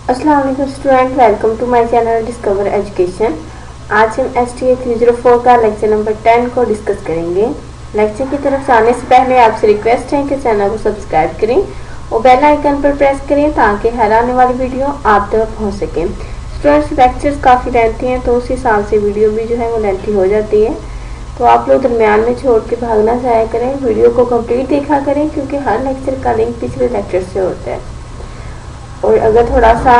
अस्सलाम वालेकुम student, welcome to my channel discover education. आज हम STA 304 का लेक्चर नंबर 10 को डिस्कस करेंगे। लेक्चर की तरफ जाने से पहले आपसे रिक्वेस्ट है कि चैनल को सब्सक्राइब करें और बेल आइकन पर प्रेस करें ताकि हर आने वाली वीडियो आप तक पहुंच सके। स्टूडेंट्स, लेक्चर्स काफ़ी लेंथी हैं तो उस हिसाब से वीडियो भी जो है वो लेंथी हो जाती है, तो आप लोग दरमियान में छोड़ के भागना चाहे करें, वीडियो को कंप्लीट देखा करें क्योंकि हर लेक्चर का लिंक पिछले लेक्चर से होता है। और अगर थोड़ा सा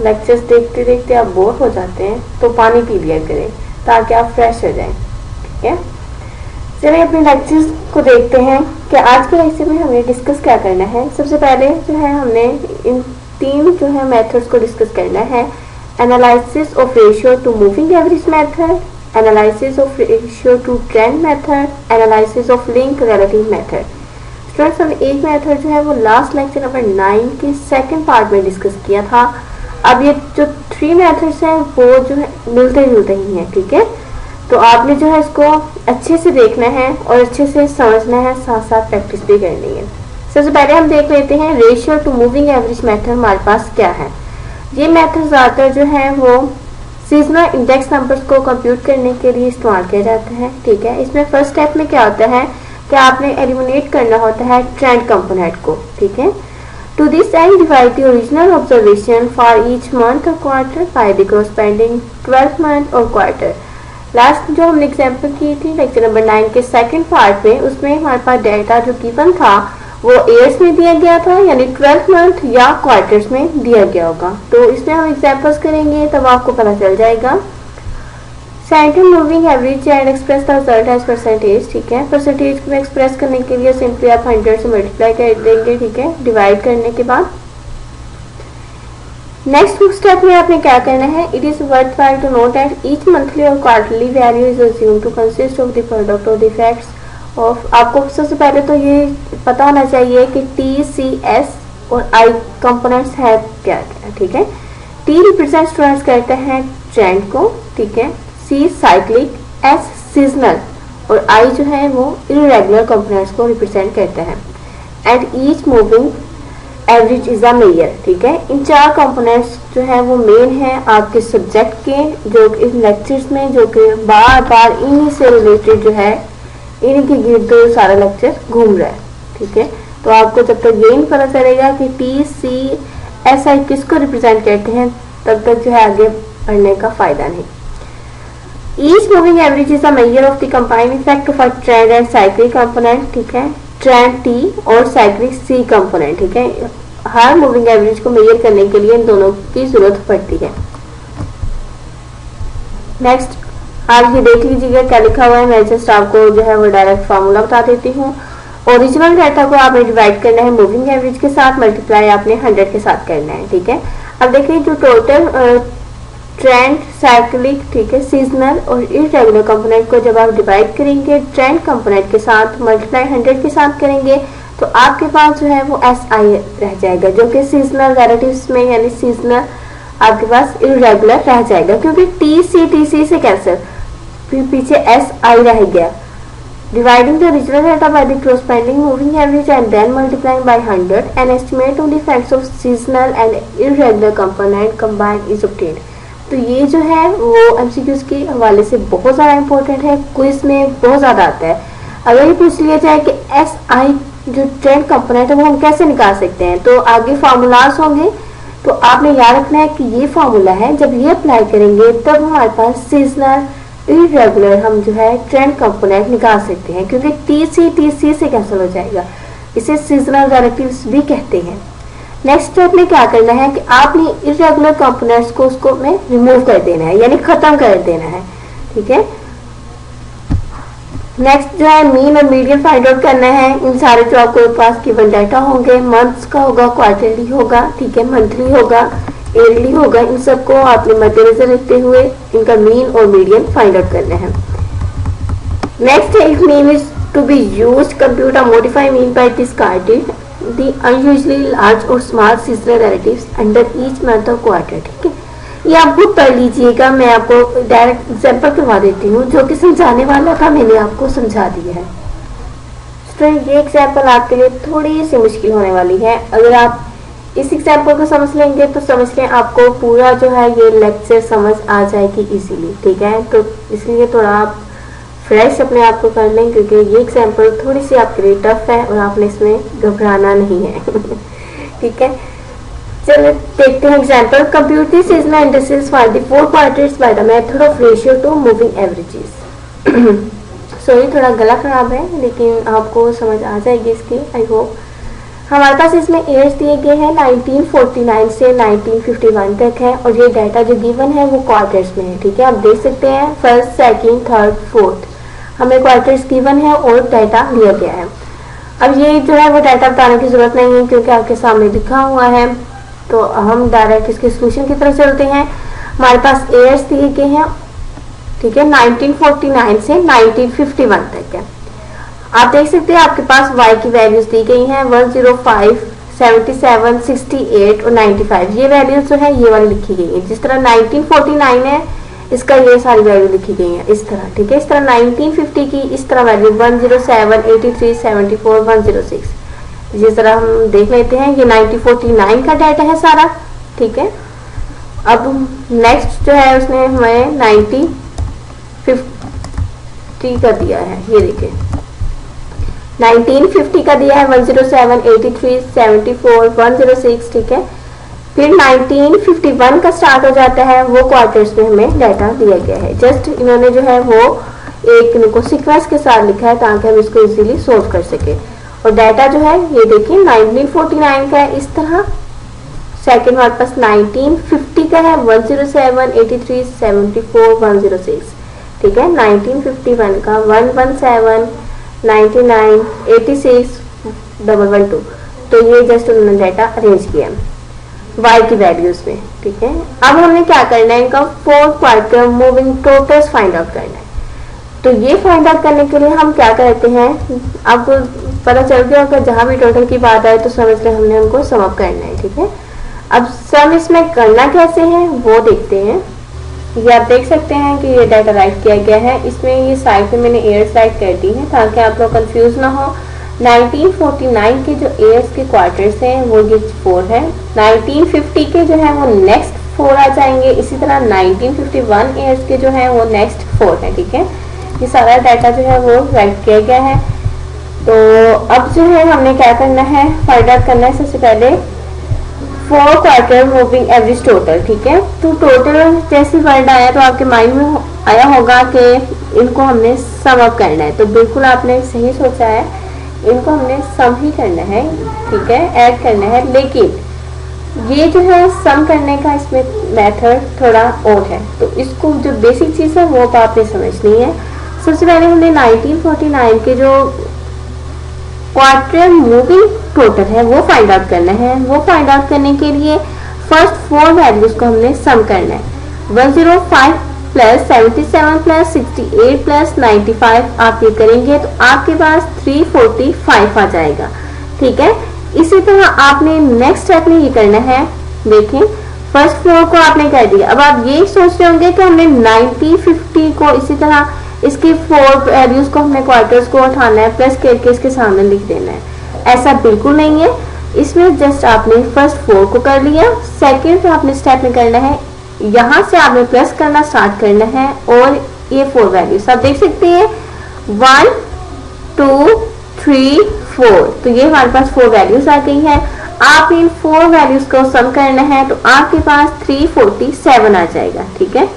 लेक्चर्स देखते देखते आप बोर हो जाते हैं तो पानी पी लिया करें ताकि आप फ्रेश हो जाएं। ठीक है, चलिए अपने लेक्चर्स को देखते हैं कि आज के लेक्चर में हमें डिस्कस क्या करना है। सबसे पहले जो है हमने इन तीन जो है मेथड्स को डिस्कस करना है। Analysis of ratio to moving average method, analysis of ratio two trend method, analysis of link relative method. Students, हमने एक मेथड जो है वो लास्ट लेक्चर नंबर 9 के सेकंड पार्ट में डिस्कस किया था। अब ये जो 3 मेथड्स हैं वो जो है मिलते जुलते ही हैं। ठीक है, तो आपने जो है इसको अच्छे से देखना है और अच्छे से समझना है, साथ साथ प्रैक्टिस भी करनी है। सबसे पहले हम देख लेते हैं ratio to moving average method हमारे पास क्या है। ये मेथड ज़्यादातर जो है वो सीजनल इंडेक्स नंबर्स को कंप्यूट करने के लिए इस्तेमाल किया जाता है। ठीक है, इसमें फर्स्ट स्टेप में क्या होता है कि आपने एलिमिनेट करना होता है ट्रेंड कंपोनेंट को। ठीक है, to this and divide the original observation for each month और quarter by the corresponding 12th month और क्वार्टर। लास्ट जो हमने एग्जांपल की थी लेक्चर नंबर 9 के सेकंड पार्ट में, उसमें हमारे पास डेटा जो गिवन था वो ईयर्स में दिया गया था, यानी 12th मंथ या क्वार्टर्स में दिया गया होगा। तो इसमें हम एग्जांपल्स करेंगे तब आपको पता चल जाएगा। Centre moving average and express the result as percentage. ठीक है, परसेंटेज को एक्सप्रेस करने के लिए सिंपली आप 100 से मल्टीप्लाई कर देंगे। ठीक है, डिवाइड करने के बाद नेक्स्ट स्टेप में आपने क्या करना है, it is worthwhile to note that each monthly और quarterly value is assumed to consist of the product of the effects of. आपको सबसे पहले तो ये पता होना चाहिए कि TCS और I कंपोनेंट्स है क्या क्या। ठीक है, T रिप्रेजेंट स्टूडेंट्स करते हैं ट्रेंड को, ठीक है, C साइक्लिक, S सीजनल और I जो है वो इरेगुलर कंपोनेंट्स को रिप्रेजेंट करते हैं। And each moving average is a measure. ठीक है, इन 4 कंपोनेंट्स जो है वो मेन है आपके सब्जेक्ट के, जो इन लेक्चर्स में जो कि बार बार इन्हीं से रिलेटेड जो है इन्हीं के गिर्द सारा लेक्चर घूम रहा है। ठीक है, तो आपको जब तक ये नहीं पता चलेगा कि TCSI किसको रिप्रेजेंट करते हैं तब तक जो है आगे पढ़ने का फायदा नहीं। Each moving average is a measure of the combined effect of a trend and cyclic component। ठीक है, ट्रेंड T और साइक्लिक C कंपोनेंट। ठीक है, हर मूविंग एवरेज को मेजर करने के लिए इन दोनों की जरूरत पड़ती है। नेक्स्ट आप ये देख लीजिएगा क्या लिखा हुआ है। मैं जस्ट आपको जो है वो डायरेक्ट फार्मूला बता देती हूँ। ओरिजिनल डाटा को आपने डिवाइड करना है मूविंग एवरेज के साथ, मल्टीप्लाई आपने 100 के साथ करना है। ठीक है, अब देखिए जो टोटल ट्रेंड, साइक्लिक, ठीक है, सीजनल और इरेगुलर कंपोनेंट को जब आप डिवाइड करेंगे ट्रेंड कंपोनेंट के साथ, मल्टीप्लाई 100 के साथ करेंगे तो आपके पास जो है वो SI रह जाएगा, जो कि सीजनल रिलेटिव्स में यानी सीजनल आपके पास इरेगुलर रह जाएगा क्योंकि TC से कैंसिल, फिर पीछे SI रह गया। Dividing the original data by the corresponding moving average and then multiplying by 100, an estimate of the effects of seasonal and irregular component combined is obtained। तो ये जो है वो MCQs के हवाले से बहुत ज़्यादा इंपॉर्टेंट है, क्विज में बहुत ज़्यादा आता है। अगर ये पूछ लिया जाए कि SI जो ट्रेंड कंपोनेंट है वो हम कैसे निकाल सकते हैं, तो आगे फार्मूलाज होंगे, तो आपने याद रखना है कि ये फार्मूला है, जब ये अप्लाई करेंगे तब हमारे पास सीजनल इरेगुलर हम जो है ट्रेंड कंपोनेंट निकाल सकते हैं क्योंकि TC से कैंसिल हो जाएगा। इसे सीजनल रिलेटिव्स भी कहते हैं। नेक्स्ट स्टेप में क्या करना है कि आपने इरेगुलर कंपोनेंट्स को उसको में रिमूव कर देना है, यानी खत्म कर देना है। ठीक है, नेक्स्ट जो है मीन और मीडियन फाइंड आउट करना है। इन सारे जो आपके पास गिवन डाटा होंगे, मंथ्स का होगा, क्वार्टरली होगा, ठीक है, मंथली होगा, ईयरली होगा, इन सबको आपने मद्देनजर रखते हुए इनका मीन और मीडियन फाइंड आउट करना है। नेक्स्ट है if mean is to be used compute a modified mean by discarded the unusually large और small seasonal relatives under each month और क्वार्टर। ठीक है, ये आप खुद पढ़ लीजिएगा, मैं आपको डायरेक्ट एग्जांपल करवा देती हूँ जो कि समझाने वाला था, मैंने आपको समझा दिया है। स्टूडेंट, ये एग्जांपल आपके लिए थोड़ी सी मुश्किल होने वाली है। अगर आप इस एग्जाम्पल को समझ लेंगे तो समझ लें आपको पूरा जो है ये लेक्चर समझ आ जाएगी इजीली, ठीक है। तो इसलिए थोड़ा आप फ्रेश अपने आप को कर लें, क्योंकि ये एग्जाम्पल थोड़ी सी आपके लिए टफ है और आपने इसमें घबराना नहीं है ठीक है। चलो देखते हैं example. Compute the seasonal indices for the 4 quarters by the method of ratio to moving averages. Sorry थोड़ा गला खराब है, लेकिन आपको समझ आ जाएगी इसकी, आई होप। हमारे पास इसमें ईयर्स दिए गए हैं 1949 से 1951 तक है, और ये डाटा जो गिवन है वो क्वार्टर्स में है, ठीक है। आप देख सकते हैं फर्स्ट, सेकंड, थर्ड, फोर्थ हमें क्वार्टर्स गिवन है और डाटा दिया गया है। अब ये जो है वो डाटा बताने की जरूरत नहीं है, क्योंकि आपके सामने लिखा हुआ है। तो हम डायरेक्ट इसके सोल्यूशन की तरफ चलते हैं। हमारे पास ईयर्स दिए गए हैं, ठीक है, 1949 से 1951 तक है। आप देख सकते हैं आपके पास y की वैल्यूज दी गई हैं 105, 77, 68 और 95। ये वैल्यूज जो है ये वाली लिखी गई है। जिस तरह 1949 है इसका ये सारी वैल्यू लिखी गई है इस तरह, ठीक है। इस तरह 1950 की इस तरह वैल्यू 107, 83, 74, 106। जिस तरह हम देख लेते हैं ये 1949 का डाटा है सारा, ठीक है। अब नेक्स्ट जो है उसने हमें 1950 का दिया है, ये देखिए 1950 का दिया है 107, 83, 74, 106, ठीक है। फिर 1951 का स्टार्ट हो जाता है, वो क्वार्टर्स में हमें डाटा दिया गया है। जस्ट इन्होंने जो है वो एक इनको सीक्वेंस के साथ लिखा है ताकि हम इसको इजीली सोल्व कर सके। और डाटा जो है ये देखिए 1949 का है इस तरह। सेकेंड हमारे पास 1950 का है 107, 83, 74, 106, ठीक है। 1951 का 117, 99, 86, 112। तो ये जस्ट उन्होंने डाटा अरेंज किया y की वैल्यूज में, ठीक है। अब हमने क्या करना है, इनका 4 quarter moving totals find out करना है। तो ये फाइंड आउट करने के लिए हम क्या करते हैं, आपको पता चल गया होगा जहां भी टोटल की बात आए तो समझ लें हमने उनको सम अप करना है, ठीक है। अब सम इसमें करना कैसे है वो देखते हैं। ये आप देख सकते हैं कि ये डाटा राइट किया गया है। इसमें ये साइड में मैंने ईयर्स राइट कर दी है ताकि आप लोग कंफ्यूज ना हो। 1949 के जो ईयर्स के क्वार्टर्स हैं वो ये 4 है। 1950 के जो है वो नेक्स्ट 4 आ जाएंगे। इसी तरह 1951 ईयर्स के जो है वो नेक्स्ट 4 है, ठीक है। ये सारा डाटा जो है वो राइट किया गया है। तो अब जो है हमने क्या करना है, फाइंड आउट करना है सबसे पहले 4 क्वार्टर मूविंग एवरेज टोटल, ठीक है। तो टोटल जैसे वर्ड आया तो आपके माइंड में आया होगा कि इनको हमने सम अप करना है। तो बिल्कुल आपने सही सोचा है, इनको हमने सम ही करना है, ठीक है, ऐड करना है। लेकिन ये जो है सम करने का इसमें मेथड थोड़ा और है। तो इसको जो बेसिक चीज़ है वो तो आपने समझनी है। सबसे पहले हमने 1949 के जो क्वार्टर मूविंग टोटल है वो फाइंड आउट करना है। वो फाइंड आउट करने के लिए फर्स्ट 4 वैल्यूज को हमने सम करना है। 105 प्लस 77 प्लस 68 प्लस 95 आप ये करेंगे तो आपके पास 345 आ जाएगा, ठीक है। इसी तरह आपने नेक्स्ट स्टेप में ये करना है। देखें फर्स्ट 4 को आपने कर दिया। अब आप ये सोच रहे होंगे कि हमने 1950 को इसी तरह इसके 4 वैल्यूज को हमने क्वार्टर्स को उठाना है प्लस करके इसके सामने लिख देना है। ऐसा बिल्कुल नहीं है। इसमें जस्ट आपने फर्स्ट 4 को कर लिया। सेकंड आपने स्टेप में करना है, यहाँ से आपने प्लस करना स्टार्ट करना है और ये 4 वैल्यूज आप देख सकते हैं 1, 2, 3, 4। तो ये हमारे पास 4 वैल्यूज आ गई है। आप इन 4 वैल्यूज को सम करना है तो आपके पास 347 आ जाएगा, ठीक है।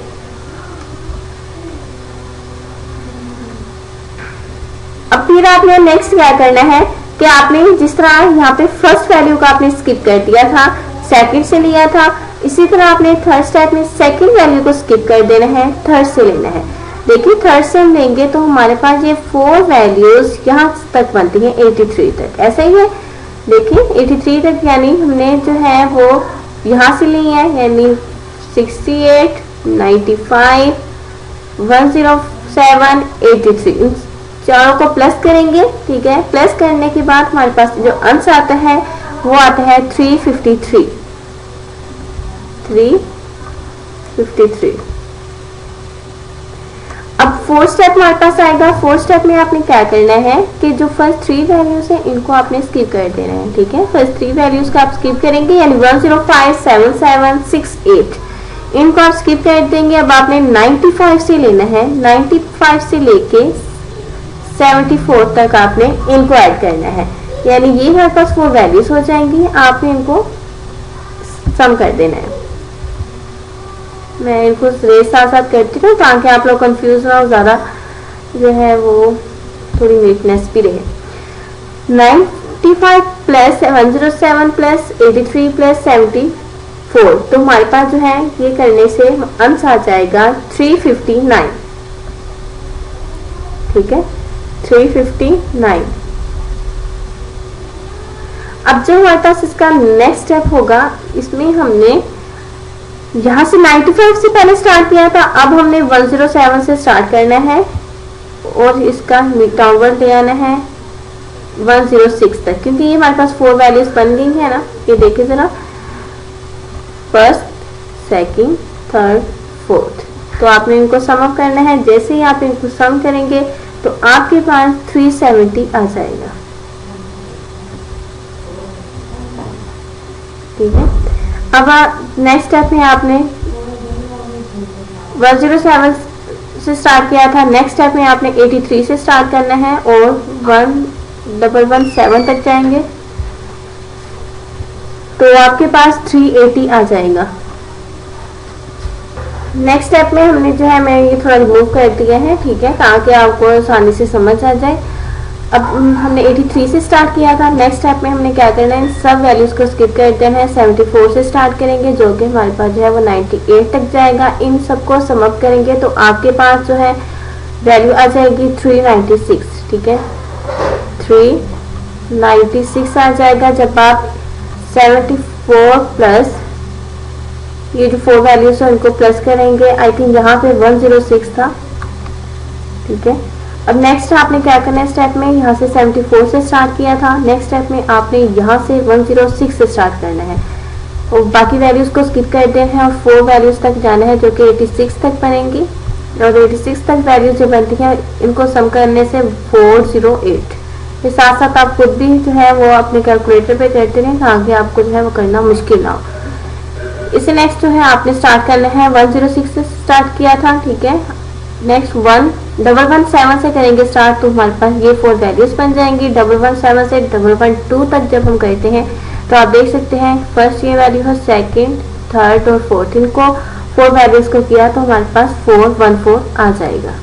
अब फिर आपने नेक्स्ट क्या करना है कि आपने जिस तरह यहाँ पे फर्स्ट वैल्यू का आपने स्किप कर दिया था, सेकंड से लिया था, इसी तरह आपने थर्ड स्टेप में सेकंड वैल्यू को स्किप कर देना है, थर्ड से लेना है। देखिए थर्ड से हम लेंगे तो हमारे पास ये 4 वैल्यूज यहाँ तक बनती हैं 83 तक, ऐसा ही है। देखिए 83 तक यानी हमने जो है वो यहाँ से ली है, यानी 68, 95, 107, 83 चारों को प्लस करेंगे, ठीक है। प्लस करने के बाद हमारे पास जो आंसर आता है वो आता है 353। अब फोर्थ स्टेप हमारे पास आएगा। फोर्थ स्टेप में आपने क्या करना है कि जो फर्स्ट 3 वैल्यूज है इनको आपने स्किप कर देना है, ठीक है। फर्स्ट 3 वैल्यूज को आप स्किप करेंगे, यानी 105, 77, 68 इनको आप स्किप कर देंगे। अब आपने 95 से लेना है, 95 से लेके 74 तक आपने इनको ऐड करना है, यानी ये हमारे पास 4 वैल्यूज हो जाएंगी। आपने इनको सम कर देना है। मैं इनको रेस साथ साथ करती हूँ ताकि आप लोग कंफ्यूज ना हो, ज़्यादा जो है वो थोड़ी वीकनेस भी रहे। 95 प्लस 107 प्लस 83 प्लस 74, तो हमारे पास जो है ये करने से आंसर आ जाएगा 359, ठीक है, 359। अब जो हमारे पास इसका नेक्स्ट स्टेप होगा, इसमें हमने यहाँ से 95 से पहले स्टार्ट किया था, अब हमने 107 से स्टार्ट करना है और इसका डाउनवर्ड ले आना है 106 तक, क्योंकि ये हमारे पास 4 वैल्यूज बन गई है ना। ये देखिए जरा, फर्स्ट, सेकंड, थर्ड, फोर्थ, तो आपने इनको सम अप करना है। जैसे ही आप इनको सम करेंगे तो आपके पास 370 आ जाएगा, ठीक है। अब नेक्स्ट स्टेप में आपने 107 से स्टार्ट किया था, नेक्स्ट स्टेप में आपने 83 से स्टार्ट करना है और 1117 तक जाएंगे तो आपके पास 380 आ जाएगा। नेक्स्ट स्टेप में हमने जो है, मैं ये थोड़ा रिमूव कर दिया है, ठीक है, ताकि आपको आसानी से समझ आ जाए। अब हमने 83 से स्टार्ट किया था, नेक्स्ट स्टेप में हमने क्या करना है, सब वैल्यूज को स्किप कर देना है। 74 से स्टार्ट करेंगे जो कि हमारे पास जो है वो 98 तक जाएगा। इन सबको सम अप करेंगे तो आपके पास जो है वैल्यू आ जाएगी 396, ठीक है, 396 आ जाएगा। जब आप 74 प्लस ये जो 4 वैल्यूज है उनको प्लस करेंगे, आई थिंक यहाँ पे 106 था, ठीक है। अब नेक्स्ट आपने क्या करना है, स्टेप में यहाँ से 74 से स्टार्ट किया था, नेक्स्ट स्टेप में आपने यहाँ से 106 से स्टार्ट करना है और बाकी वैल्यूज को स्किप कर देना है और 4 वैल्यूज तक जाना है जो कि 86 तक बनेंगी। और 86 तक वैल्यूज जो बनती हैं इनको सम करने से 408। ये साथ साथ आप खुद भी जो है वो अपने कैलकुलेटर पे करते रहें ताकि आपको जो है वो करना मुश्किल ना हो। इसे नेक्स्ट जो है आपने स्टार्ट करना है 106 से स्टार्ट किया था, ठीक है। नेक्स्ट 117 से करेंगे स्टार्ट तो हमारे पास ये 4 वैल्यूज बन जाएंगी। 117 से 112 तक जब हम करते हैं तो आप देख सकते हैं फर्स्ट ये वैल्यू है, सेकंड, थर्ड और फोर्थ, इनको 4 वैल्यूज को किया तो हमारे पास 414 आ जाएगा।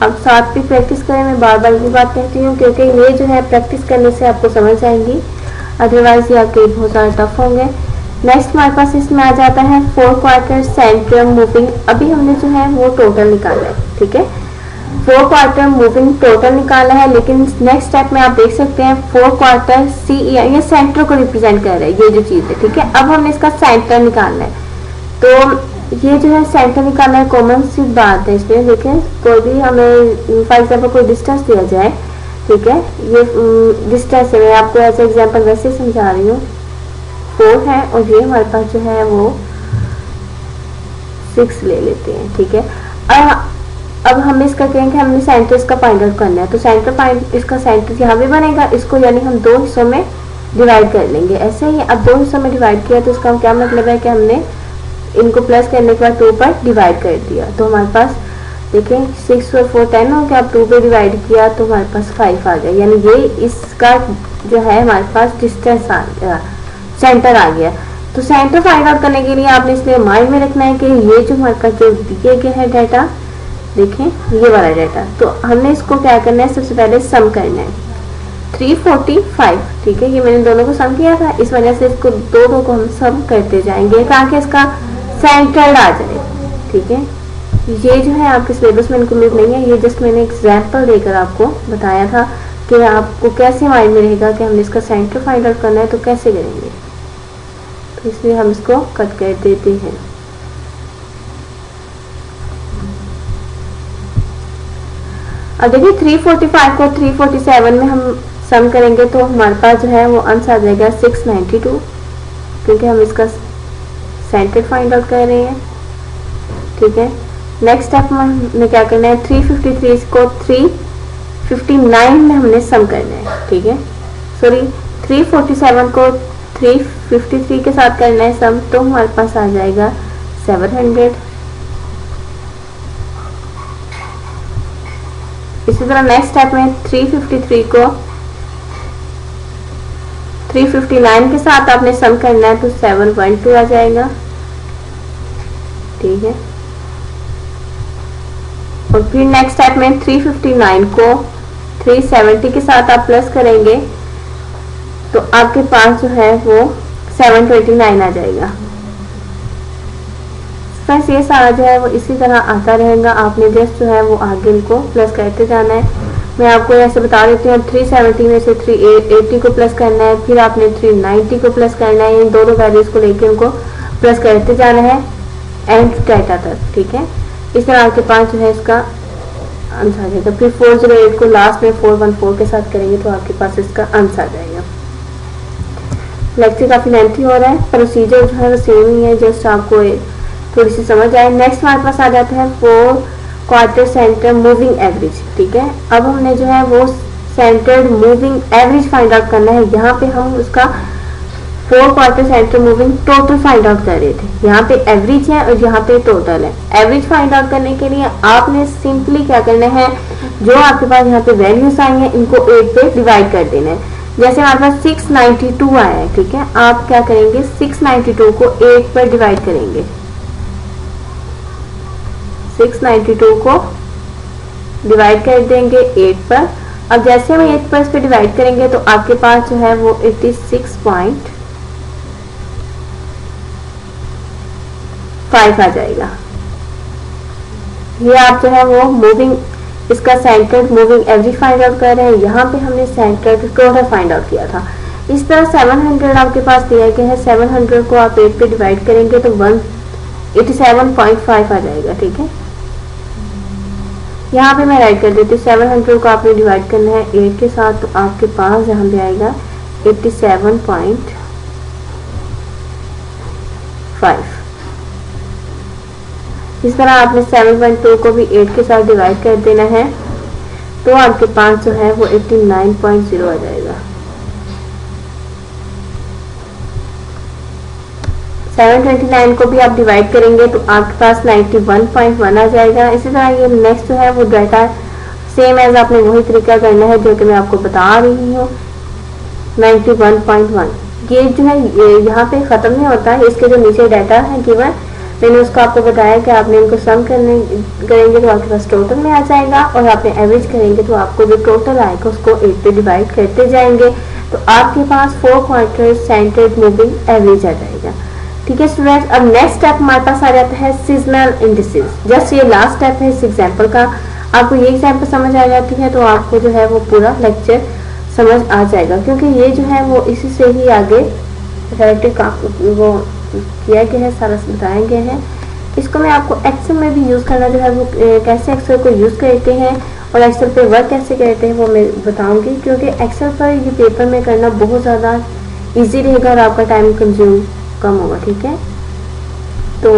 अब साथ भी प्रैक्टिस करें, मैं बार बार ये बात कहती हूँ क्योंकि ये जो है प्रैक्टिस करने से आपको समझ आएंगी, अदरवाइज ये आपके बहुत ज़्यादा टफ होंगे। नेक्स्ट हमारे पास इसमें आ जाता है 4 क्वार्टर सेंट्रम मूविंग। अभी हमने जो है वो टोटल निकाला है, ठीक है, 4 क्वार्टर मूविंग टोटल निकाला है। लेकिन नेक्स्ट स्टेप में आप देख सकते हैं 4 क्वार्टर सी, ये सेंटर को रिप्रेजेंट कर रहा है, ये जो चीज़ है, ठीक है। अब हमने इसका सेंटर निकालना है, तो ये जो है सेंटर निकालना है, कॉमन सी बात है इसमें। देखिए कोई भी हमें फॉर एग्जाम्पल कोई डिस्टेंस दिया जाए, ठीक है, ये डिस्टेंस है, मैं आपको ऐसे एग्जाम्पल वैसे समझा रही हूँ, 4 है और ये हमारे पास जो है वो 6 ले लेते हैं, ठीक है। अब हम इसका कहेंगे हमने सेंटर इसका फाइंड आउट करना है, तो सेंटर फाइंड इसका सेंटर यहाँ पे बनेगा, इसको यानी हम 2 हिस्सों में डिवाइड कर लेंगे। ऐसे ही अब 2 हिस्सों में डिवाइड किया तो इसका क्या मतलब है कि हमने इनको प्लस करने के बाद 2 पर डिवाइड कर दिया, तो हमारे पास देखें 6 और 4 10 हो गया। अब 2 पे डिवाइड किया तो हमारे पास 5 आ गया, यानी ये इसका जो है हमारे पास डिस्टेंस आ गया, सेंटर आ गया। तो सेंटर फाइंड आउट करने के लिए आपने इसलिए माइंड में रखना है कि ये जो हमारे पास जो दिए गए है डाटा, देखें ये वाला डाटा, तो हमने इसको क्या करना है, सबसे पहले सम करना है 345, ठीक है। ये मैंने दोनों को सम किया था, इस वजह से इसको दो को हम सम करते जाएंगे ताकि इसका सेंटर आ जाए, ठीक है। ये जो है आपके सिलेबस में इंक्लूड नहीं है, ये जस्ट मैंने एग्जाम्पल देकर आपको बताया था कि आपको कैसे माइंड में रहेगा कि हमने इसका सेंटर फाइंड आउट करना है तो कैसे करेंगे, तो इसलिए हम इसको कट कर देते हैं। अब देखिए 345 को 347 में हम सम करेंगे तो हमारे पास जो है वो आंसर आ जाएगा 692, क्योंकि हम इसका सेंटर फाइंड आउट कर रहे हैं, ठीक है। नेक्स्ट स्टेप में हमें क्या करना है, 353 को 359 में हमने सम करना है, ठीक है। सॉरी 347 को 353 के साथ करना है सम, तो हमारे पास आ जाएगा 700। इसी तरह नेक्स्ट स्टेप में 353 को 359 के साथ आपने सम करना है, तो 712 आ जाएगा, ठीक है। और फिर नेक्स्ट स्टेप में 359 को 370 के साथ आप प्लस करेंगे, तो आपके पास जो है वो 729 आ जाएगा। बस ये सारा जो है वो इसी तरह आता रहेगा, आपने जस्ट जो है वो आगे इनको प्लस करते जाना है। मैं आपको ऐसे बता देती हूँ, 370 में से 380 को प्लस करना है, फिर आपने 390 को प्लस करना है, इन दोनों वैल्यूज को लेके उनको प्लस करते जाना है एंड डाटा तक, ठीक है। इस तरह आपके पास जो है इसका आंसर आ जाएगा। फिर 408 को लास्ट में 414 के साथ करेंगे तो आपके पास इसका आंसर आ जाएगा। लेक्चर काफी लेंथी हो रहा है, प्रोसीजर जो है वो सेम ही है, जस्ट आपको थोड़ी सी समझ आए। नेक्स्ट हमारे पास आ जाता है 4 क्वार्टर सेंटर मूविंग एवरेज, ठीक है। अब हमने जो है वो centred moving average find out करना है। यहाँ पे हम उसका 4 quarter centre moving total find out कर रहे थे। यहाँ पे एवरेज है और यहाँ पे टोटल है। एवरेज फाइंड आउट करने के लिए आपने सिंपली क्या करना है, जो आपके पास यहाँ पे वैल्यूज आई हैं इनको 8 पे डिवाइड कर देना है। जैसे हमारे पास 692 आया है, ठीक है, आप क्या करेंगे 692 को 8 पर डिवाइड करेंगे, 692 को डिवाइड कर देंगे 8 पर। अब जैसे हम 8 पर इस पे डिवाइड करेंगे तो आपके पास जो है वो 86.5 आ जाएगा। ये आप जो है वो मूविंग इसका centred moving average find out कर रहे हैं। यहाँ पे हमने सेंटर्ड टोटल फाइंड आउट किया था। इस तरह 700 आपके पास दिया गया है, 700 को आप 8 पे डिवाइड करेंगे तो 187.5 आ जाएगा, ठीक है। यहाँ पे मैं राइट कर देती हूँ, 700 को आपने डिवाइड करना है 8 के साथ, तो आपके पास यहाँ पे आएगा 87.5। इस तरह आपने 7.2 को भी 8 के साथ डिवाइड कर देना है, तो आपके पास जो है वो 89.0 आ जाएगा। 729 को भी आप डिवाइड करेंगे तो आपके पास 91.1 आ जाएगा। इसी तरह ये नेक्स्ट जो है वो डाटा सेम एज आपने वही तरीका करना है जो कि मैं आपको बता रही हूँ। 91.1 ये जो है यहाँ पे ख़त्म नहीं होता है, इसके जो नीचे डाटा है गिवन मैंने उसको आपको बताया कि आपने इनको सम करेंगे तो आपके पास टोटल में आ जाएगा, और आपने एवरेज करेंगे तो आपको जो टोटल आएगा उसको 8 पे डिवाइड करते जाएंगे तो आपके पास 4 क्वार्टर सेंटर्ड मूविंग एवरेज आ जाएगा, ठीक है स्टूडेंट्स। अब नेक्स्ट स्टेप हमारे पास आ जाता है सीजनल इंडिसेस। जस्ट ये लास्ट स्टेप है इस एग्जाम्पल का। आपको ये एग्जाम्पल समझ आ जाती है तो आपको जो है वो पूरा लेक्चर समझ आ जाएगा, क्योंकि ये जो है वो इसी से ही आगे रिलेटेड वो किया गया है, सारा बताया गया है। इसको मैं आपको एक्सेल में भी यूज़ करना जो है वो कैसे एक्सेल को यूज़ करते हैं और एक्सेल पे वर्क कैसे करते हैं वो मैं बताऊंगी, क्योंकि एक्सेल पर ये पेपर में करना बहुत ज़्यादा इजी रहेगा और आपका टाइम कंज्यूम कम होगा, ठीक है। तो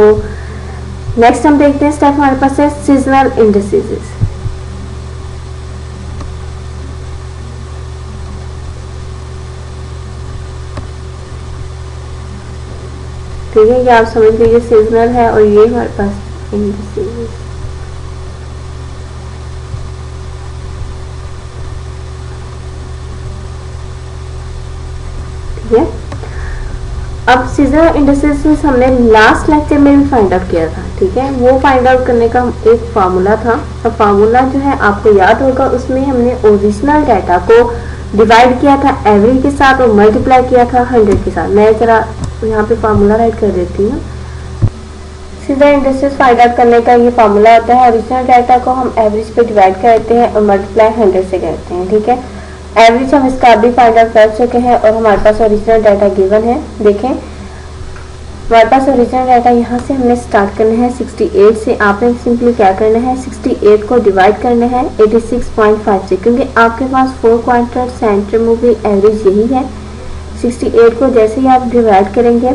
नेक्स्ट हम देखते हैं स्टेप हमारे पास है सीजनल इंडिसेस। ठीक है, ये आप समझ लीजिए सीजनल है और ये हमारे पास इंडिसेस। ठीक है, अब सीजनल इंडिसेस में हमने लास्ट लेक्चर में भी फाइंड आउट किया था, ठीक है। वो फाइंड आउट करने का एक फार्मूला था, और फार्मूला जो है आपको याद होगा, उसमें हमने ओरिजिनल डाटा को डिवाइड किया था एवरेज के साथ और मल्टीप्लाई किया था 100 के साथ। मैं जरा यहाँ पे फार्मूला राइट कर देती हूँ। सीजनल इंडिसेस फाइंड आउट करने का ये फार्मूला होता है, ओरिजिनल डाटा को हम एवरेज पे डिवाइड करते हैं और मल्टीप्लाई 100 से करते हैं, ठीक है। एवरेज हम इसका अभी फाइंड आउट कर चुके हैं और हमारे पास ओरिजिनल डाटा गिवन है। देखें हमारे पास ओरिजिनल डाटा यहाँ से हमने स्टार्ट करना है 68 से। आपने सिंपली क्या करना है 68 को डिवाइड करना है 86.5 से, क्योंकि आपके पास 4 क्वार्टर सेंटर मूविंग एवरेज यही है। 68 को जैसे ही आप डिवाइड करेंगे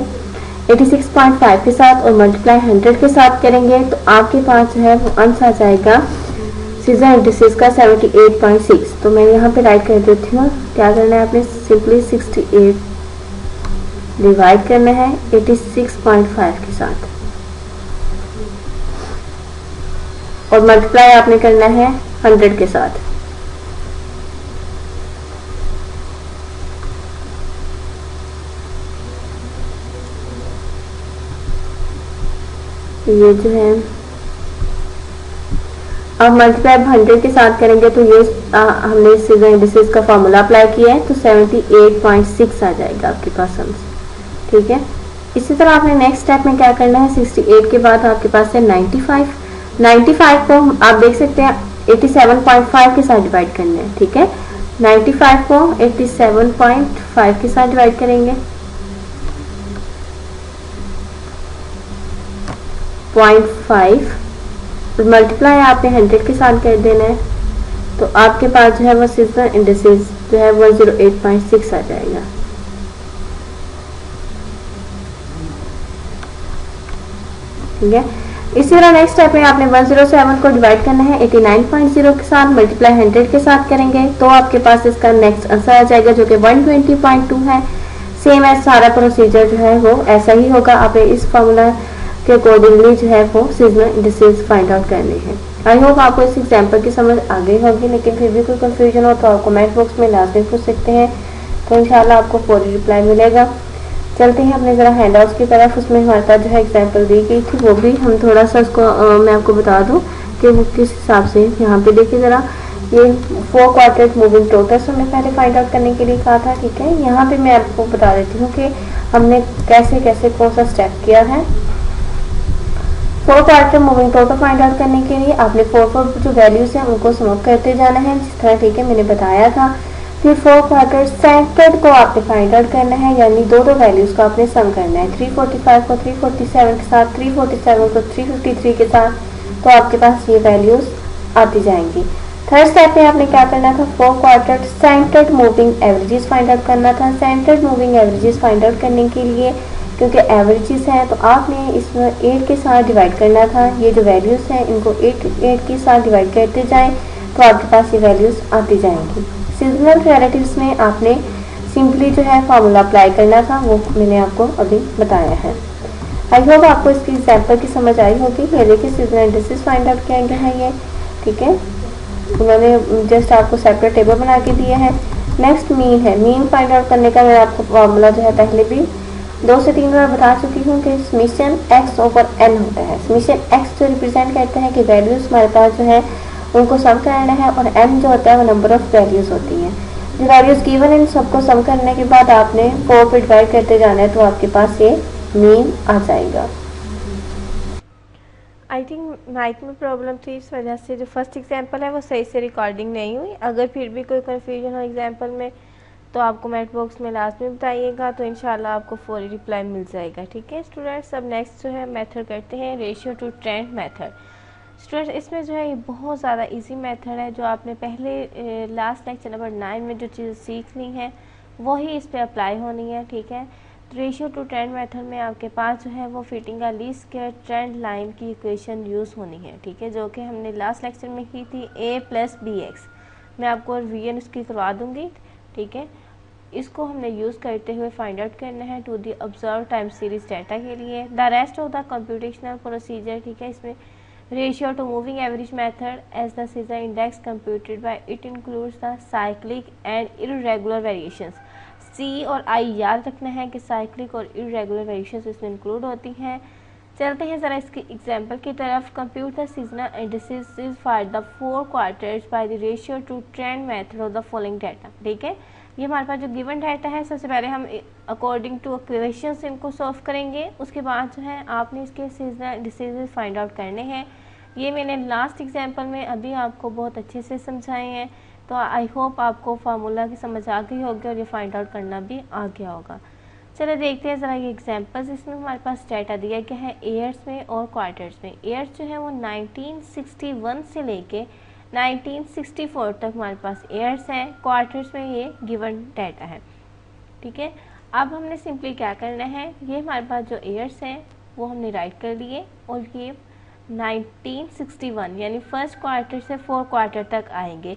86.5 के साथ और मल्टीप्लाई 100 के साथ करेंगे तो आपके पास जो है वो आंसर आ जाएगा सीजर इंडिसेस का 78.6। तो मैं यहाँ पे राइट कर देती हूँ। क्या करना है आपने, सिंपली 68 डिवाइड करना है 86.5 के साथ और मल्टीप्लाई आपने करना है 100 के साथ। ये जो है अब मल्टीप्लाई 100 के साथ करेंगे तो ये हमने सीजर इंडिसेस का फॉर्मूला अप्लाई किया है तो 78.6 आ जाएगा आपके पास आंसर। ठीक है, इसी तरह आपने नेक्स्ट स्टेप में क्या करना है, 68 के बाद आपके पास है 95 को आप देख सकते हैं 87.5 के साथ डिवाइड करना है। ठीक है, 95 को 87.5 के साथ डिवाइड करेंगे 0.5 मल्टीप्लाई आपने 100 के साथ कर देना है तो आपके पास जो है वो सीजर इंडिसेस जो है 108.6 आ जाएगा। ठीक है, इसी तरह नेक्स्ट स्टेप में आपने 107 को डिवाइड करना है 89.0 के साथ, मल्टीप्लाई 100 के साथ करेंगे तो आपके पास इसका नेक्स्ट आंसर आ जाएगा जो कि 120.2 है। सेम है, सारा प्रोसीजर जो है वो ऐसा ही होगा। आपने इस फॉर्मूला के अकॉर्डिंगली जो है वो सीजनल इंडिसेस फाइंड आउट करने हैं। आई होप आपको इस एग्जाम्पल की समझ आ गई होगी, लेकिन फिर भी कोई कंफ्यूजन हो तो आप कमेंट बॉक्स में लाजमी पूछ सकते हैं, तो इंशाल्लाह आपको पूरी रिप्लाई मिलेगा। चलते हैं अपने ज़रा हैंड आउट्स की तरफ। उसमें हमारे पास जो है एग्जाम्पल दी गई थी वो भी हम थोड़ा सा उसको मैं आपको बता दूं कि वो किस हिसाब से। यहाँ पे देखिए ज़रा, ये 4 क्वार्टर मूविंग टोटल्स हमने पहले फाइंड आउट करने के लिए कहा था। ठीक है, यहाँ पे मैं आपको बता देती हूँ कि हमने कैसे कैसे कौन सा स्टेप किया है। 4 quarter moving total find out करने के लिए आपने 4 जो वैल्यूज हैं उनको सम करते जाना है जिस तरह, ठीक है, मैंने बताया था। फिर 4 क्वार्टर सेंटेड को आपने फाइंड आउट करना है, यानी दो वैल्यूज को आपने सम करना है। 345 को 347 के साथ, 347 को 353 के साथ, तो आपके पास ये वैल्यूज आती जाएंगी। थर्ड स्टेप में आपने क्या करना था, 4 quarter scented moving averages find out करना था। Scented moving averages find out करने के लिए क्योंकि एवरेजेस हैं तो आपने इसमें 8 के साथ डिवाइड करना था। ये जो वैल्यूज हैं इनको 8 के साथ डिवाइड करते जाएं तो आपके पास ये वैल्यूज आती जाएंगी। सीजनल रिलेटिव्स में आपने सिंपली जो है फार्मूला अप्लाई करना था, वो मैंने आपको अभी बताया है। आई होप आपको इसकी एग्जाम्पल की समझ आई होगी। ये देखिए सीजनल इंडिसेस फाइंड आउट किया गया है ये। ठीक है, उन्होंने जस्ट आपको सेपरेट टेबल बना के दिया है। नेक्स्ट मीन है, मीन फाइंड आउट करने का मैं आपको फार्मूला जो है पहले भी 2 से 3 बार बता चुकी हूँ कि समेशन x ओवर n होता है। समेशन x जो रिप्रेजेंट करता है कि वैल्यूज हमारे पास जो है उनको सम करना है, और n जो होता है वो नंबर ऑफ वैल्यूज होती हैं। जो वैल्यूज गिवन इन सबको सम करने के बाद आपने 4 पे डिवाइड करते जाना है तो आपके पास ये मीन आ जाएगा। आई थिंक माइक में प्रॉब्लम थी, इस वजह से जो फर्स्ट एग्जांपल है वो सही से रिकॉर्डिंग नहीं हुई। अगर फिर भी कोई कन्फ्यूजन हो एग्जांपल में तो आप कमेंट बॉक्स में लास्ट में बताइएगा, तो इंशाल्लाह आपको फौरी रिप्लाई मिल जाएगा। ठीक है स्टूडेंट्स, अब नेक्स्ट जो है मेथड करते हैं, ratio two trend method. Students इसमें जो है ये बहुत ज़्यादा इजी मेथड है, जो आपने पहले लास्ट लेक्चर नंबर 9 में जो चीज़ सीख ली हैं वही इस पर अप्लाई होनी है। ठीक है, रेशियो टू ट्रेंड मेथड में आपके पास जो है वो फिटिंग का लीस्ट स्क्वायर ट्रेंड लाइन की इक्वेशन यूज़ होनी है। ठीक है, जो कि हमने लास्ट लेक्चर में की थी a + bx। मैं आपको रिवीजन उसकी करवा दूंगी। ठीक है, इसको हमने यूज़ करते हुए फाइंड आउट करना है to the observe time series data के लिए। The rest of the computational procedure, ठीक है, इसमें ratio to moving average method as the seizure index computed by it includes the cyclic and irregular variations. C और I याद रखना है कि साइक्लिक और इर्रेगुलर वेरिएशंस इसमें इंक्लूड होती हैं। चलते हैं ज़रा इसकी एग्जांपल की तरफ। Compute the seasonal indices for the 4 quarters by the ratio two trend method of the following data. ठीक है, ये हमारे पास जो गिवन डाटा है, सबसे पहले हम अकॉर्डिंग टू इक्वेशंस इनको सॉल्व करेंगे। उसके बाद जो है आपने इसके सीजनल इंडिसेस फाइंड आउट करने हैं। ये मैंने लास्ट एग्जांपल में अभी आपको बहुत अच्छे से समझाए हैं, तो आई होप आपको फार्मूला की समझ आ गई होगी और ये फाइंड आउट करना भी आ गया होगा। चलो देखते हैं ज़रा ये एग्जांपल्स। इसमें हमारे पास डाटा दिया गया है ईयर्स में और क्वार्टर्स में। ईयर्स जो है वो 1961 से लेके 1964 तक हमारे पास ईयर्स हैं। क्वार्टर्स में ये गिवन डाटा है। ठीक है, अब हमने सिंपली क्या करना है, ये हमारे पास जो ईयर्स हैं वो हमने राइट कर लिए और ये 1961 यानी फर्स्ट क्वार्टर से फोर्थ क्वार्टर तक आएंगे।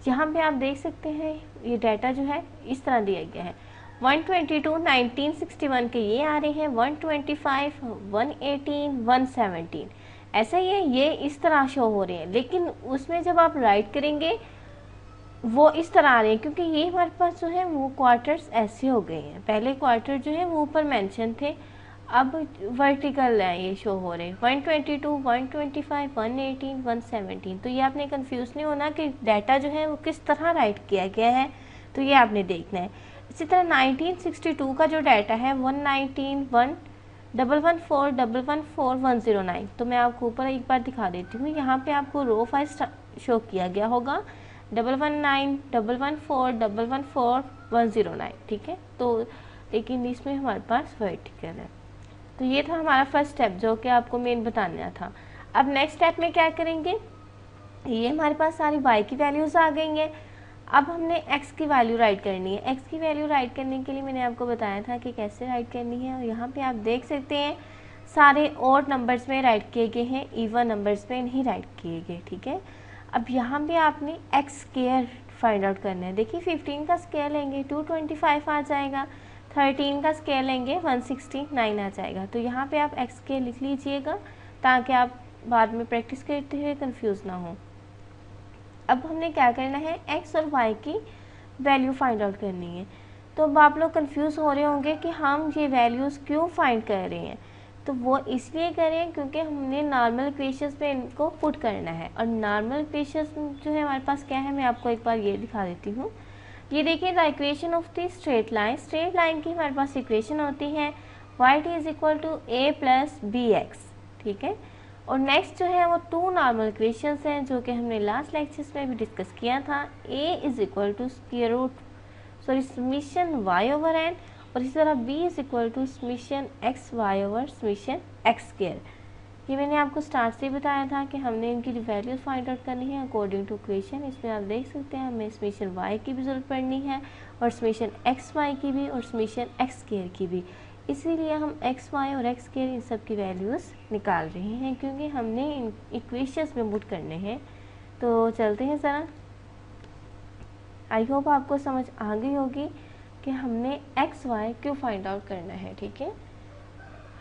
यहाँ पे आप देख सकते हैं ये डाटा जो है इस तरह दिया गया है। 122 1961 के ये आ रहे हैं, 125 118 117 ऐसा ही है, ये इस तरह शो हो रहे हैं। लेकिन उसमें जब आप राइट करेंगे वो इस तरह आ रहे हैं, क्योंकि ये हमारे पास जो है वो क्वार्टर्स ऐसे हो गए हैं। पहले क्वार्टर जो है वो ऊपर मेंशन थे, अब वर्टिकल है ये शो हो रहे हैं, 122 125 118 117। तो ये आपने कंफ्यूज नहीं होना कि डाटा जो है वो किस तरह राइट किया गया है, तो ये आपने देखना है। इसी तरह 1962 का जो डाटा है 119 11141 114 109, तो मैं आपको ऊपर एक बार दिखा देती हूँ। यहाँ पे आपको रो 5 शो किया गया होगा, 119 114 114 109, ठीक है। तो लेकिन इसमें हमारे पास वर्टिकल है। तो ये था हमारा फर्स्ट स्टेप जो कि आपको मेन बताना था। अब नेक्स्ट स्टेप में क्या करेंगे, ये हमारे पास सारी y की वैल्यूज़ आ गई हैं। अब हमने x की वैल्यू राइट करनी है। x की वैल्यू राइट करने के लिए मैंने आपको बताया था कि कैसे राइट करनी है, और यहाँ पे आप देख सकते हैं सारे ऑड नंबर्स में राइट किए गए हैं, इवन नंबर्स में नहीं राइट किए गए, ठीक है। अब यहाँ पे आपने x स्क्वायर फाइंड आउट करना है। देखिए 15 का स्क्वायर लेंगे 225 आ जाएगा, 13 का स्क्वायर लेंगे 169 आ जाएगा। तो यहाँ पे आप x स्क्वायर लिख लीजिएगा ताकि आप बाद में प्रैक्टिस करते हुए कंफ्यूज ना हो। अब हमने क्या करना है, x और y की वैल्यू फाइंड आउट करनी है। तो अब आप लोग कंफ्यूज हो रहे होंगे कि हम ये वैल्यूज़ क्यों फाइंड कर रहे हैं। तो वो इसलिए करें क्योंकि हमने नॉर्मल इक्वेशंस में इनको पुट करना है, और नॉर्मल इक्वेशंस जो है हमारे पास क्या है, मैं आपको एक बार ये दिखा देती हूँ। ये देखिए, the equation of the straight line की हमारे पास इक्वेशन होती है y t is equal to a plus b x, ठीक है। और नेक्स्ट जो है वो टू नॉर्मल इक्वेशंस हैं जो कि हमने लास्ट लेक्चर्स में भी डिस्कस किया था। a is equal to square root summation y over n, और इसी तरह b is equal to summation x y over summation x square. ये मैंने आपको स्टार्ट से बताया था कि हमने इनकी वैल्यूज फाइंड आउट करनी है अकॉर्डिंग टू इक्वेशन। इसमें आप देख सकते हैं हमें समीशन y की भी ज़रूरत पड़नी है, और समीशन एक्स वाई की भी, और समीशन एक्स स्क्वायर की भी। इसीलिए हम एक्स वाई और एक्स स्क्वायर इन सब की वैल्यूज़ निकाल रहे हैं, क्योंकि हमने इन इक्वेशंस में पुट करने हैं। तो चलते हैं ज़रा, आई होप आपको समझ आ गई होगी कि हमने एक्स वाई क्यों फाइंड आउट करना है, ठीक है।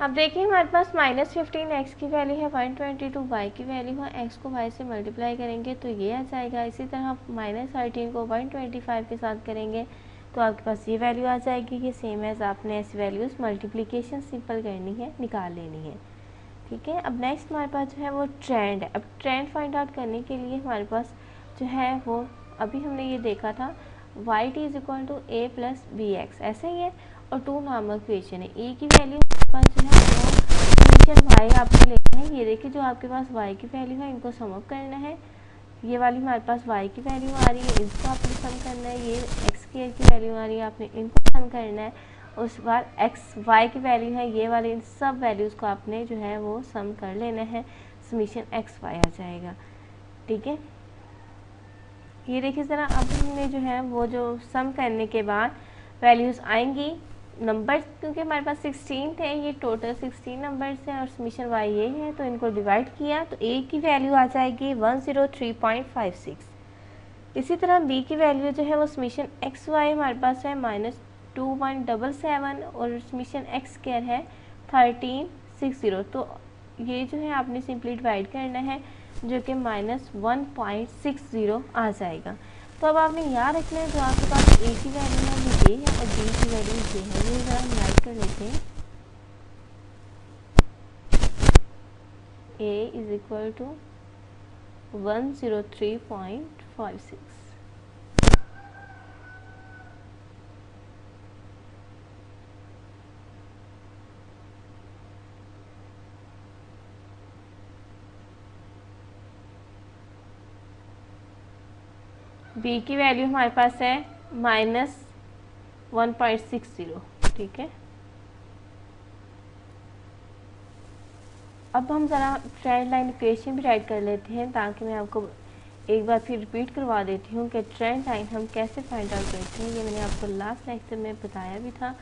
अब देखिए हमारे पास -15 x की वैल्यू है, 122 y की वैल्यू है, x को y से मल्टीप्लाई करेंगे तो ये आ जाएगा। इसी तरह -13 को 125 के साथ करेंगे तो आपके पास ये वैल्यू आ जाएगी। ये सेम एज आपने ऐसी वैल्यूज़ मल्टीप्लिकेशन सिंपल करनी है, निकाल लेनी है, ठीक है। अब नेक्स्ट हमारे पास जो है वो ट्रेंड है। अब ट्रेंड फाइंड आउट करने के लिए हमारे पास जो है वो अभी हमने ये देखा था y t is equal to a plus b x, ऐसे ही है। और टू नॉर्मल इक्वेशन है, a की वैल्यू हमारे पास जो है वो समीशन y आपने लेना है। ये देखिए जो आपके पास y की वैल्यू है इनको सम अप करना है। ये वाली हमारे पास y की वैल्यू आ रही है, इसको आपने सम करना है। ये x की वैल्यू आ रही है, आपने इनको सम करना है। उसके बाद x y की वैल्यू है, ये वाली इन सब वैल्यूज़ को आपने जो है वो सम कर लेना है, समीशन x y आ जाएगा, ठीक है। ये देखिए ज़रा, अब हमने जो है वो जो सम करने के बाद वैल्यूज़ आएंगी नंबर्स, क्योंकि हमारे पास 16 थे, ये टोटल 16 नंबर्स हैं और समीशन y ये है, तो इनको डिवाइड किया तो a की वैल्यू आ जाएगी 103.56। इसी तरह b की वैल्यू जो है वो समीशन एक्स वाई हमारे पास है -2177, और समीशन एक्स स्क्वायर है 1360। तो ये जो है आपने सिंपली डिवाइड करना है जो कि -1.60 आ जाएगा। तो अब आपने याद रखना है जो आपके पास a की वैल्यू है वो ये है और b की वैल्यू ये है। ये ज़रा हम राइट कर लेते हैं, a is equal to 103.56। b की वैल्यू हमारे पास है -1.60, ठीक है। अब हम ज़रा ट्रेंड लाइन इक्वेशन भी राइट कर लेते हैं, ताकि मैं आपको एक बार फिर रिपीट करवा देती हूँ कि ट्रेंड लाइन हम कैसे फाइंड आउट करते हैं। ये मैंने आपको लास्ट लेक्चर में बताया भी था,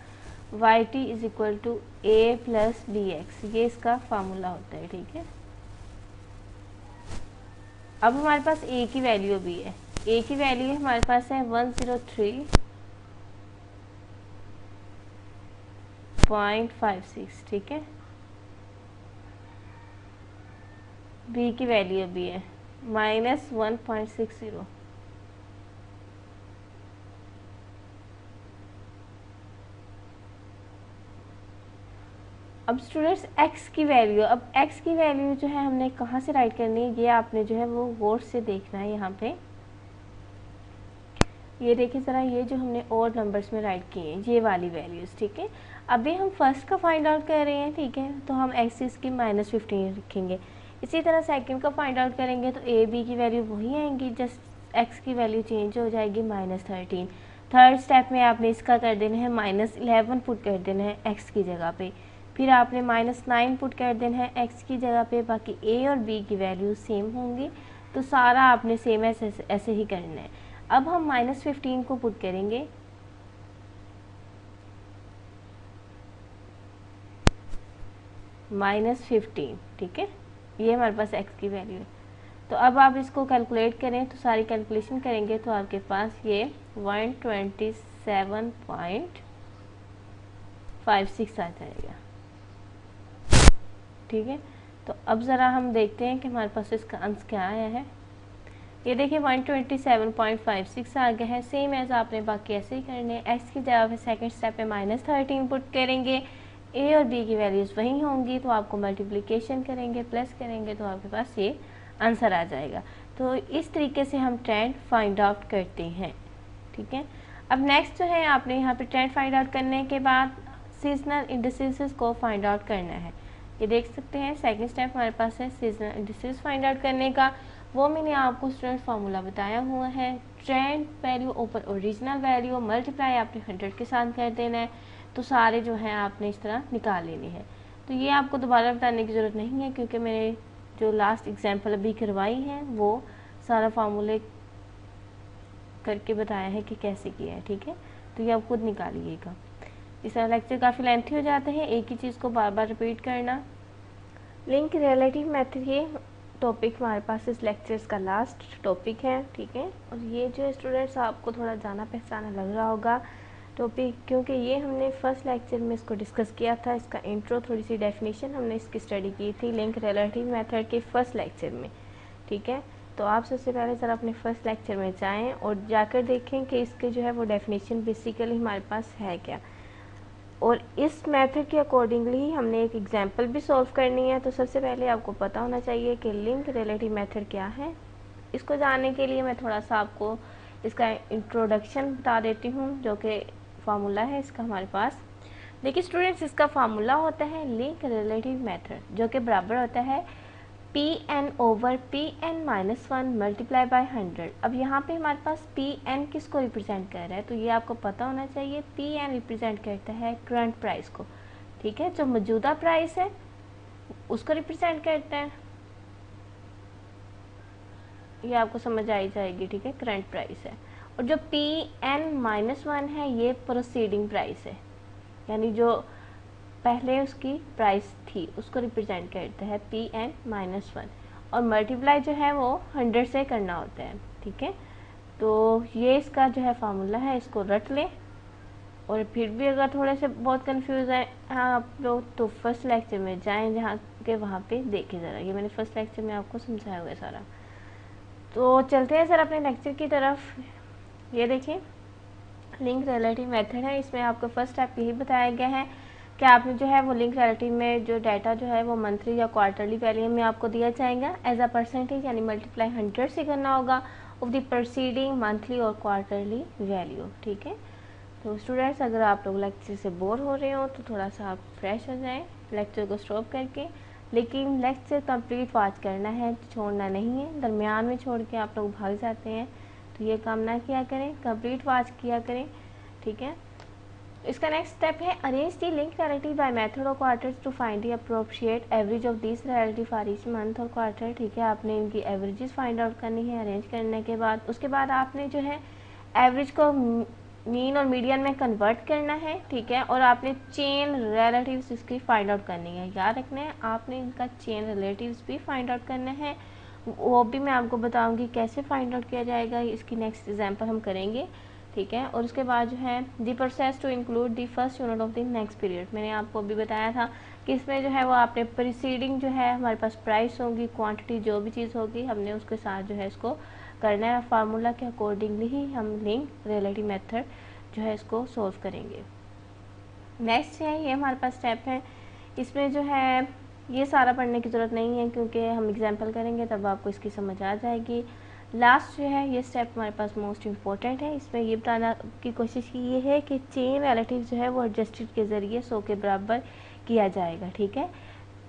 y t is equal to a plus b x, ये इसका फार्मूला होता है। ठीक है, अब हमारे पास ए की वैल्यू भी है, ए की वैल्यू हमारे पास है 103.56। ठीक है, बी की वैल्यू भी है -1.60। अब स्टूडेंट्स x की वैल्यू, अब x की वैल्यू जो है हमने कहाँ से राइट करनी है, ये आपने जो है वो गौर से देखना है। यहाँ पे ये देखिए ज़रा, ये जो हमने और नंबर्स में राइट किए हैं ये वाली वैल्यूज़। ठीक है, अभी हम फर्स्ट का फाइंड आउट कर रहे हैं। ठीक है, तो हम x इसकी -15 रखेंगे। इसी तरह सेकंड का फाइंड आउट करेंगे तो a b की वैल्यू वही आएंगी, जस्ट x की वैल्यू चेंज हो जाएगी -13। थर्ड स्टेप में आपने इसका कर देना है -11 पुट कर देना है x की जगह पे, फिर आपने -9 पुट कर देना है x की जगह पे। बाकी a और b की वैल्यू सेम होंगी, तो सारा आपने सेम ऐसे ही करना है। अब हम -15 को पुट करेंगे, -15। ठीक है, ये हमारे पास x की वैल्यू है। तो अब आप इसको कैलकुलेट करें, तो सारी कैलकुलेशन करेंगे तो आपके पास ये 127.56 आ जाएगा। ठीक है, तो अब ज़रा हम देखते हैं कि हमारे पास इसका आंसर क्या आया है। ये देखिए 127.56 आ गया है, सेम एज आपने बाकी ऐसे ही करने हैं। एक्स की जगह पे सेकंड स्टेप में -13 पुट करेंगे, ए और बी की वैल्यूज़ वही होंगी, तो आपको मल्टीप्लिकेशन करेंगे, प्लस करेंगे, तो आपके पास ये आंसर आ जाएगा। तो इस तरीके से हम ट्रेंड फाइंड आउट करते हैं। ठीक है, अब नेक्स्ट जो है आपने यहाँ पे ट्रेंड फाइंड आउट करने के बाद सीजनल इंडिसेस को फाइंड आउट करना है। ये देख सकते हैं सेकंड स्टेप हमारे पास है सीजनल इंडिसेस फाइंड आउट करने का। वो मैंने आपको स्टूडेंट फार्मूला बताया हुआ है, ट्रेंड वैल्यू ऊपर ओरिजिनल वैल्यू मल्टीप्लाई आपने 100 के साथ कर देना है, तो सारे जो हैं आपने इस तरह निकाल लेने हैं। तो ये आपको दोबारा बताने की ज़रूरत नहीं है, क्योंकि मैंने जो लास्ट एग्जाम्पल अभी करवाई है वो सारा फार्मूले करके बताया है कि कैसे किया है। ठीक है, तो ये आप खुद निकालिएगा। इस तरह लेक्चर काफ़ी लेंथी हो जाते हैं, एक ही चीज़ को बार बार रिपीट करना। लिंक रिलेटिव मेथड ये टॉपिक हमारे पास इस लेक्चर्स का लास्ट टॉपिक है। ठीक है, और ये जो स्टूडेंट्स आपको थोड़ा जाना पहचाना लग रहा होगा टॉपिक, क्योंकि ये हमने फर्स्ट लेक्चर में इसको डिस्कस किया था। इसका इंट्रो, थोड़ी सी डेफिनेशन हमने इसकी स्टडी की थी लिंक रिलेटिव मेथड के फर्स्ट लेक्चर में। ठीक है, तो आप सबसे पहले ज़रा अपने फर्स्ट लेक्चर में जाएं और जाकर देखें कि इसके जो है वो डेफिनेशन बेसिकली हमारे पास है क्या, और इस मेथड के अकॉर्डिंगली हमने एक एग्जांपल भी सॉल्व करनी है। तो सबसे पहले आपको पता होना चाहिए कि लिंक रिलेटिव मेथड क्या है। इसको जानने के लिए मैं थोड़ा सा आपको इसका इंट्रोडक्शन बता देती हूँ, जो कि फार्मूला है इसका हमारे पास। देखिए स्टूडेंट्स, इसका फार्मूला होता है लिंक रिलेटिव मेथड, जो कि बराबर होता है Pn over Pn-1 multiply by 100। अब यहाँ पे हमारे पास Pn किसको रिप्रेजेंट कर रहा है, तो ये आपको पता होना चाहिए। Pn रिप्रेजेंट करता है करंट प्राइस को। ठीक है, जो मौजूदा प्राइस है उसको रिप्रेजेंट करता है, ये आपको समझ आई जाएगी। ठीक है, करंट प्राइस है। और जो Pn-1 है ये प्रोसीडिंग प्राइस है, यानी जो पहले उसकी प्राइस थी उसको रिप्रेजेंट करता है Pn-1, और मल्टीप्लाई जो है वो 100 से करना होता है। ठीक है, तो ये इसका जो है फार्मूला है, इसको रट लें। और फिर भी अगर थोड़े से बहुत कंफ्यूज है हाँ आप लोग, तो फर्स्ट लेक्चर में जाएं, जहाँ के वहाँ पे देखें ज़रा, ये मैंने फर्स्ट लेक्चर में आपको समझाया हुआ है सारा। तो चलते हैं सर अपने लेक्चर की तरफ। ये देखिए लिंक रिलेटिव मेथड है, इसमें आपको फर्स्ट स्टेप यही बताया गया है कि आपने जो है वो लिंक रिलेटिव में जो डाटा जो है वो मंथली या क्वार्टरली वैल्यू में आपको दिया जाएगा एज अ परसेंटेज, यानी मल्टीप्लाई 100 से करना होगा ऑफ द प्रोसीडिंग मंथली और क्वार्टरली वैल्यू। ठीक है, तो स्टूडेंट्स अगर आप लोग लेक्चर से बोर हो रहे हो तो थोड़ा सा आप फ्रेश हो जाएं लेक्चर को स्टॉप करके, लेकिन लेक्चर कंप्लीट वॉच करना है, छोड़ना नहीं है। दरमियान में छोड़ के आप लोग भाग जाते हैं, तो ये काम ना किया करें, कंप्लीट वॉच किया करें। ठीक है, इसका नेक्स्ट स्टेप है arrange the link relative by method of quarters to find the appropriate average of this relative for each month और क्वार्टर। ठीक है, आपने इनकी एवरेजेस फाइंड आउट करनी है अरेंज करने के बाद। उसके बाद आपने जो है एवरेज को मीन और मीडियन में कन्वर्ट करना है, ठीक है। और आपने चेन रिलेटिव्स इसकी फाइंड आउट करनी है, याद रखना है आपने इनका चेन रिलेटिव्स भी फाइंड आउट करना है। वो भी मैं आपको बताऊंगी कैसे फाइंड आउट किया जाएगा, इसकी नेक्स्ट एग्जांपल हम करेंगे, ठीक है। और उसके बाद जो है the process to include the first unit of the next period, मैंने आपको अभी बताया था कि इसमें जो है वो आपने प्रीसीडिंग जो है हमारे पास प्राइस होगी, क्वांटिटी जो भी चीज़ होगी हमने उसके साथ जो है इसको करना है। फार्मूला के अकॉर्डिंगली ही हम लिंक रिलेटिव मेथड जो है इसको सोल्व करेंगे। नेक्स्ट है ये हमारे पास स्टेप है, इसमें जो है ये सारा पढ़ने की ज़रूरत नहीं है क्योंकि हम एग्जाम्पल करेंगे तब आपको इसकी समझ आ जाएगी। लास्ट जो है ये स्टेप हमारे पास मोस्ट इम्पॉर्टेंट है, इसमें ये बताना की कोशिश की ये है कि चेन रिलेटिव जो है वो एडजस्टेड के ज़रिए 100 के बराबर किया जाएगा, ठीक है।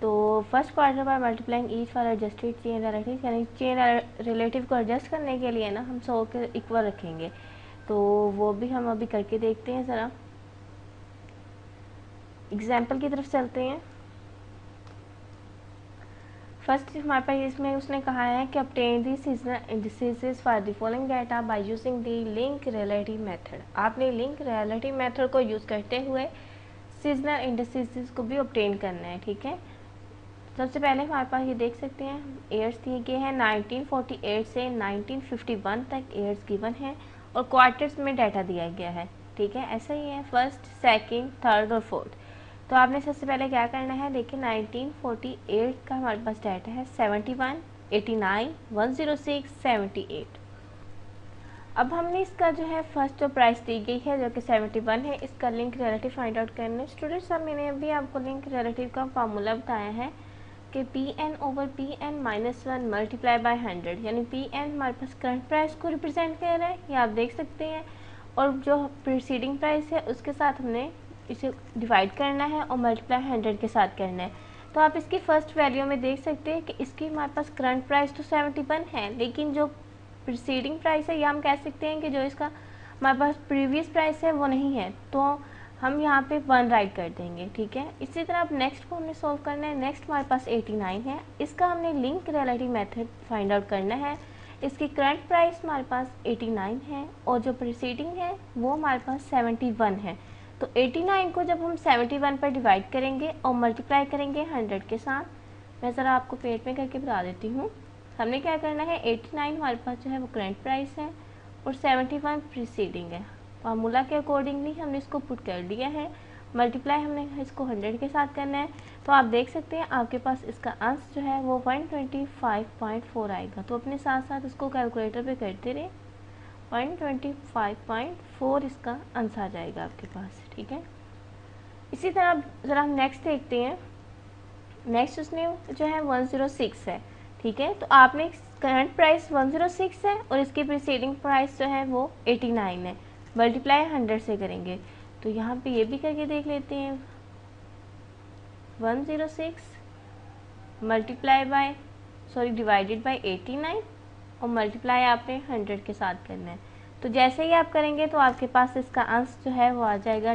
तो first quarter by multiplying each for adjusted chain relative, यानी चेन रिलेटिव को एडजस्ट करने के लिए ना हम 100 के इक्वल रखेंगे, तो वो भी हम अभी करके देखते हैं। ज़रा एग्जाम्पल की तरफ चलते हैं। फर्स्ट हमारे पास इसमें उसने कहा है कि obtain the seasonal indices for the following data by using the link relative method। आपने link relative method को यूज़ करते हुए सीजनल इंडिसेस को भी ऑब्टेन करना है, ठीक है। सबसे पहले हमारे पास ये देख सकते हैं ईयर्स दिए गए हैं 1948 से 1951 तक ईयर्स गिवन है और क्वार्टर्स में डाटा दिया गया है, ठीक है। ऐसा ही है फर्स्ट, सेकंड, थर्ड और फोर्थ। तो आपने सबसे पहले क्या करना है, देखिए 1948 का हमारे पास डाटा है 71, 89, 106, 78। अब हमने इसका जो है फर्स्ट जो प्राइस दी गई है जो कि 71 है, इसका लिंक रिलेटिव फाइंड आउट करना है। स्टूडेंट्स अब मैंने अभी आपको लिंक रिलेटिव का फार्मूला बताया है कि Pn over Pn minus 1 multiply by 100, यानी Pn हमारे पास करंट प्राइस को रिप्रेजेंट कर रहा है, ये आप देख सकते हैं, और जो प्रीसीडिंग प्राइस है उसके साथ हमने इसे डिवाइड करना है और मल्टीप्लाई 100 के साथ करना है। तो आप इसकी फर्स्ट वैल्यू में देख सकते हैं कि इसकी हमारे पास करंट प्राइस तो 71 है, लेकिन जो प्रीसीडिंग प्राइस है या हम कह सकते हैं कि जो इसका हमारे पास प्रीवियस प्राइस है वो नहीं है, तो हम यहाँ पे 1 राइट कर देंगे, ठीक है। इसी तरह अब नेक्स्ट को हमने सोल्व करना है। नेक्स्ट हमारे पास 89 है, इसका हमने link relative method find out करना है। इसकी करंट प्राइस हमारे पास 89 है और जो प्रीसीडिंग है वो हमारे पास 71 है। तो 89 को जब हम 71 पर डिवाइड करेंगे और मल्टीप्लाई करेंगे 100 के साथ, मैं ज़रा आपको पेट में करके बता देती हूँ। हमने क्या करना है, 89 हमारे पास जो है वो करंट प्राइस है और 71 प्रीसीडिंग है। फार्मूला के अकॉर्डिंगली हमने इसको पुट कर दिया है, मल्टीप्लाई हमने इसको 100 के साथ करना है। तो आप देख सकते हैं आपके पास इसका आंसर जो है वो 125.4 आएगा। तो अपने साथ साथ इसको कैलकुलेटर पे करते रहे, 125.4 इसका आंसर आ जाएगा आपके पास, ठीक है। इसी तरह ज़रा हम नेक्स्ट देखते हैं। नेक्स्ट उसने जो है 106 है, ठीक है। तो आपने करंट प्राइस 106 है और इसकी प्रीसीडिंग प्राइस जो है वो 89 है, मल्टीप्लाई 100 से करेंगे। तो यहाँ पे ये भी करके देख लेते हैं, 106 मल्टीप्लाई बाय डिवाइडेड बाय 89 और मल्टीप्लाई आपने 100 के साथ करना है। तो जैसे ही आप करेंगे तो आपके पास इसका आंसर जो है वो आ जाएगा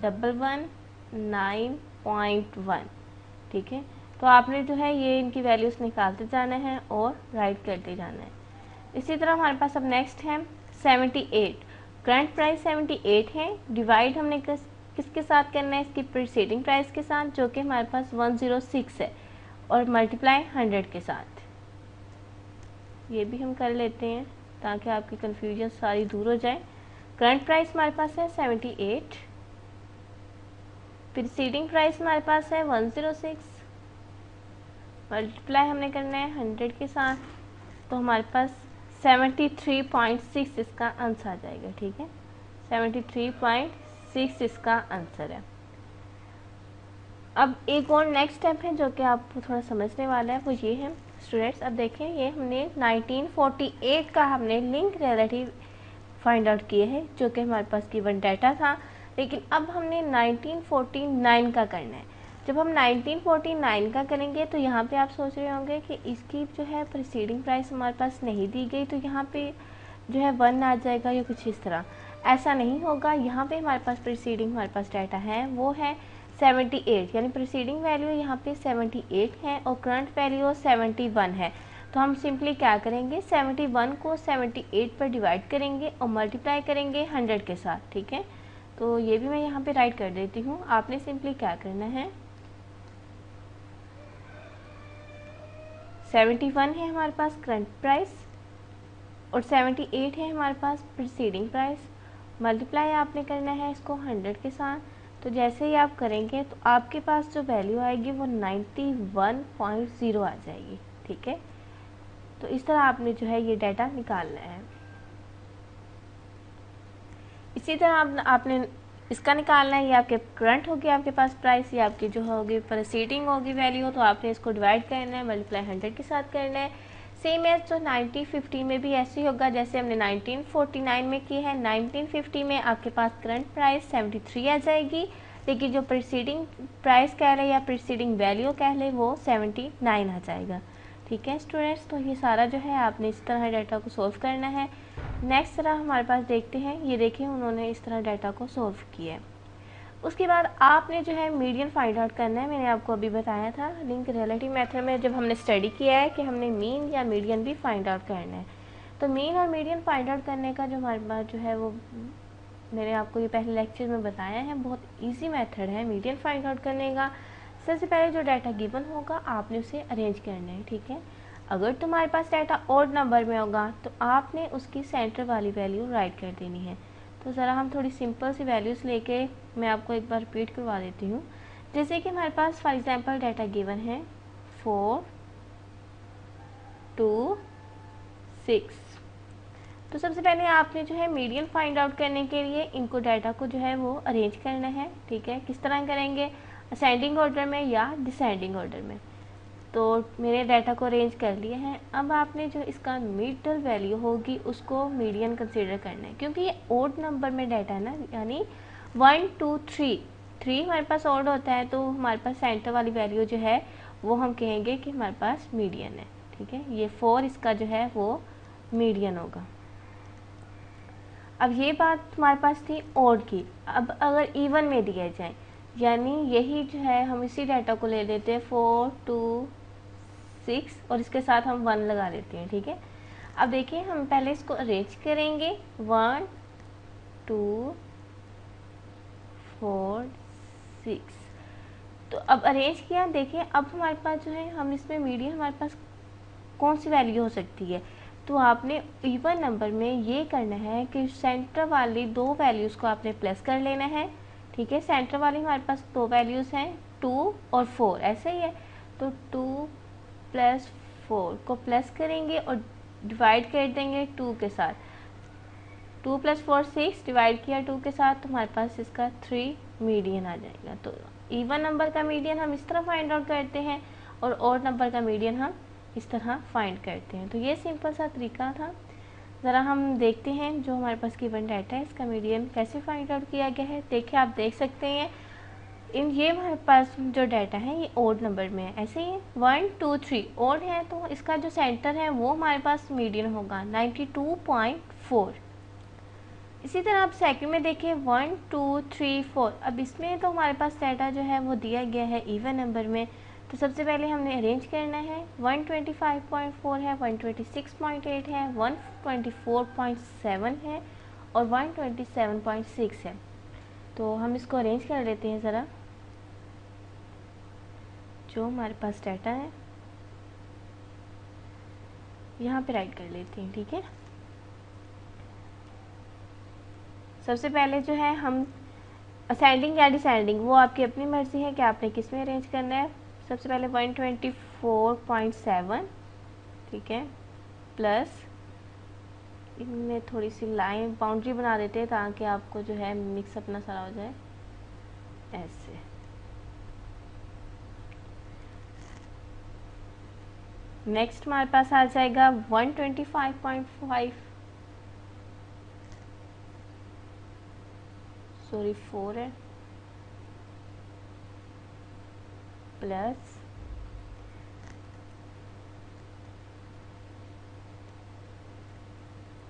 119.1, ठीक है। तो आपने जो है ये इनकी वैल्यूज़ निकालते जाना है और राइट करते जाना है। इसी तरह हमारे पास अब नेक्स्ट है 78, करंट प्राइस 78 है, डिवाइड हमने किसके साथ करना है, इसकी प्रीसीडिंग प्राइस के साथ जो कि हमारे पास 106 है, और मल्टीप्लाई 100 के साथ। ये भी हम कर लेते हैं ताकि आपकी कन्फ्यूजन सारी दूर हो जाए। करंट प्राइस हमारे पास है 78, प्रीसीडिंग प्राइस हमारे पास है 106, मल्टीप्लाई हमने करना है 100 के साथ, तो हमारे पास 73.6 इसका आंसर आ जाएगा, ठीक है। 73.6 इसका आंसर है। अब एक और नेक्स्ट स्टेप है जो कि आपको थोड़ा समझने वाला है, वो ये है स्टूडेंट्स। अब देखें ये हमने 1948 का हमने लिंक रिलेटिव फाइंड आउट किए हैं जो कि हमारे पास गिवन डाटा था, लेकिन अब हमने 1949 का करना है। जब हम 1949 का करेंगे तो यहाँ पे आप सोच रहे होंगे कि इसकी जो है प्रीसीडिंग प्राइस हमारे पास नहीं दी गई, तो यहाँ पे जो है 1 आ जाएगा या कुछ इस तरह। ऐसा नहीं होगा, यहाँ पे हमारे पास प्रीसीडिंग हमारे पास डाटा है वो है 78, यानी प्रीसीडिंग वैल्यू यहाँ पे 78 है और करंट वैल्यू 71 है। तो तो हम सिंपली क्या करेंगे, 71 को 78 पर डिवाइड करेंगे और मल्टीप्लाई करेंगे 100 के साथ। ठीक है, तो ये भी मैं यहाँ पे राइट कर देती हूँ। आपने सिंपली क्या करना है, 71 है हमारे पास करंट प्राइस और 78 है हमारे पास प्रीसीडिंग प्राइस, मल्टीप्लाई आपने करना है इसको 100 के साथ। तो जैसे ही आप करेंगे तो आपके पास जो वैल्यू आएगी वो 91.0 आ जाएगी। ठीक है, तो इस तरह आपने जो है ये डाटा निकालना है। इसी तरह आपने इसका निकालना है, ये आपके करंट होगी आपके पास प्राइस, ये आपकी जो होगी प्रीसीडिंग होगी वैल्यू, तो आपने इसको डिवाइड करना है, मल्टीप्लाई 100 के साथ करना है। सेम एज जो 1950 में भी ऐसे ही होगा जैसे हमने 1949 में की है। 1950 में आपके पास करंट प्राइस 73 आ जाएगी, लेकिन जो प्रीसीडिंग प्राइस कह रहे या प्रीसीडिंग वैल्यू कह ले वो 79 आ जाएगा। ठीक है स्टूडेंट्स, तो ये सारा जो है आपने इस तरह डाटा को सॉल्व करना है। नेक्स्ट तरह हमारे पास देखते हैं, ये देखिए उन्होंने इस तरह डाटा को सॉल्व किया है। उसके बाद आपने जो है मीडियन फाइंड आउट करना है। मैंने आपको अभी बताया था लिंक रिलेटिव मेथड में जब हमने स्टडी किया है कि हमने मीन या मीडियन भी फाइंड आउट करना है। तो मीन और मीडियन फाइंड आउट करने का जो हमारे पास जो है वो मैंने आपको ये पहले लेक्चर में बताया है, बहुत ईजी मेथड है मीडियन फाइंड आउट करने का। सबसे पहले जो डाटा गिवन होगा आपने उसे अरेंज करना है। ठीक है, अगर तुम्हारे पास डाटा ऑड नंबर में होगा तो आपने उसकी सेंटर वाली वैल्यू राइट कर देनी है। तो ज़रा हम थोड़ी सिंपल सी वैल्यूज़ लेके मैं आपको एक बार रिपीट करवा देती हूँ। जैसे कि हमारे पास फॉर एग्जांपल डाटा गिवन है 4, 2, 6। तो सबसे पहले आपने जो है मीडियन फाइंड आउट करने के लिए इनको डाटा को जो है वो अरेंज करना है। ठीक है, किस तरह करेंगे, असेंडिंग ऑर्डर में या डिसेंडिंग ऑर्डर में। तो मेरे डाटा को अरेंज कर लिए हैं। अब आपने जो इसका मिडल वैल्यू होगी उसको मीडियन कंसीडर करना है, क्योंकि ये ओड नंबर में डाटा है ना, यानी 1, 2, 3 हमारे पास ओड होता है, तो हमारे पास सेंटर वाली वैल्यू जो है वो हम कहेंगे कि हमारे पास मीडियन है। ठीक है, ये 4 इसका जो है वो मीडियन होगा। अब ये बात हमारे पास थी ओड की। अब अगर इवन में दिया जाए, यानी यही जो है हम इसी डाटा को ले लेते हैं 4, 2, 6 और इसके साथ हम 1 लगा देते हैं। ठीक है, अब देखिए हम पहले इसको अरेंज करेंगे 1, 2, 4, 6। तो अब अरेंज किया, देखिए अब हमारे पास जो है हम इसमें मीडियन हमारे पास कौन सी वैल्यू हो सकती है। तो आपने इवन नंबर में ये करना है कि सेंटर वाली दो वैल्यूज़ को आपने प्लस कर लेना है। ठीक है, सेंटर वाली हमारे पास दो वैल्यूज़ हैं 2 और 4, ऐसे ही है। तो 2 + 4 को प्लस करेंगे और डिवाइड कर देंगे 2 के साथ। 2 + 4 6, डिवाइड किया 2 के साथ तो हमारे पास इसका 3 मीडियन आ जाएगा। तो इवन नंबर का मीडियन हम इस तरह फाइंड आउट करते हैं और ऑड नंबर का मीडियन हम इस तरह फाइंड करते हैं। तो ये सिंपल सा तरीका था। ज़रा हम देखते हैं जो हमारे पास गिवन डाटा है इसका मीडियन कैसे फाइंड आउट किया गया है। देखिए आप देख सकते हैं ये हमारे पास जो डाटा है ये ओड नंबर में है, ऐसे ही 1, 2, 3 ओड है, तो इसका जो सेंटर है वो हमारे पास मीडियन होगा 92.4। इसी तरह आप सेकंड में देखिए 1, 2, 3, 4। अब इसमें तो हमारे पास डाटा जो है वो दिया गया है इवन नंबर में, तो सबसे पहले हमने अरेंज करना है। 125.4 है, 126.8 है, 124.7 है और 127.6 है। तो हम इसको अरेंज कर लेते हैं ज़रा, जो हमारे पास डाटा है यहाँ पे राइट कर लेते हैं। ठीक है, सबसे पहले जो है हम असेंडिंग या डिसेंडिंग वो आपकी अपनी मर्ज़ी है कि आपने किस में अरेंज करना है। सबसे पहले 124.7, ठीक है, प्लस इनमें थोड़ी सी लाइन बाउंड्री बना देते हैं ताकि आपको जो है मिक्सअप ना सारा हो जाए, ऐसे। नेक्स्ट हमारे पास आ जाएगा 125.5, सॉरी 4 है, प्लस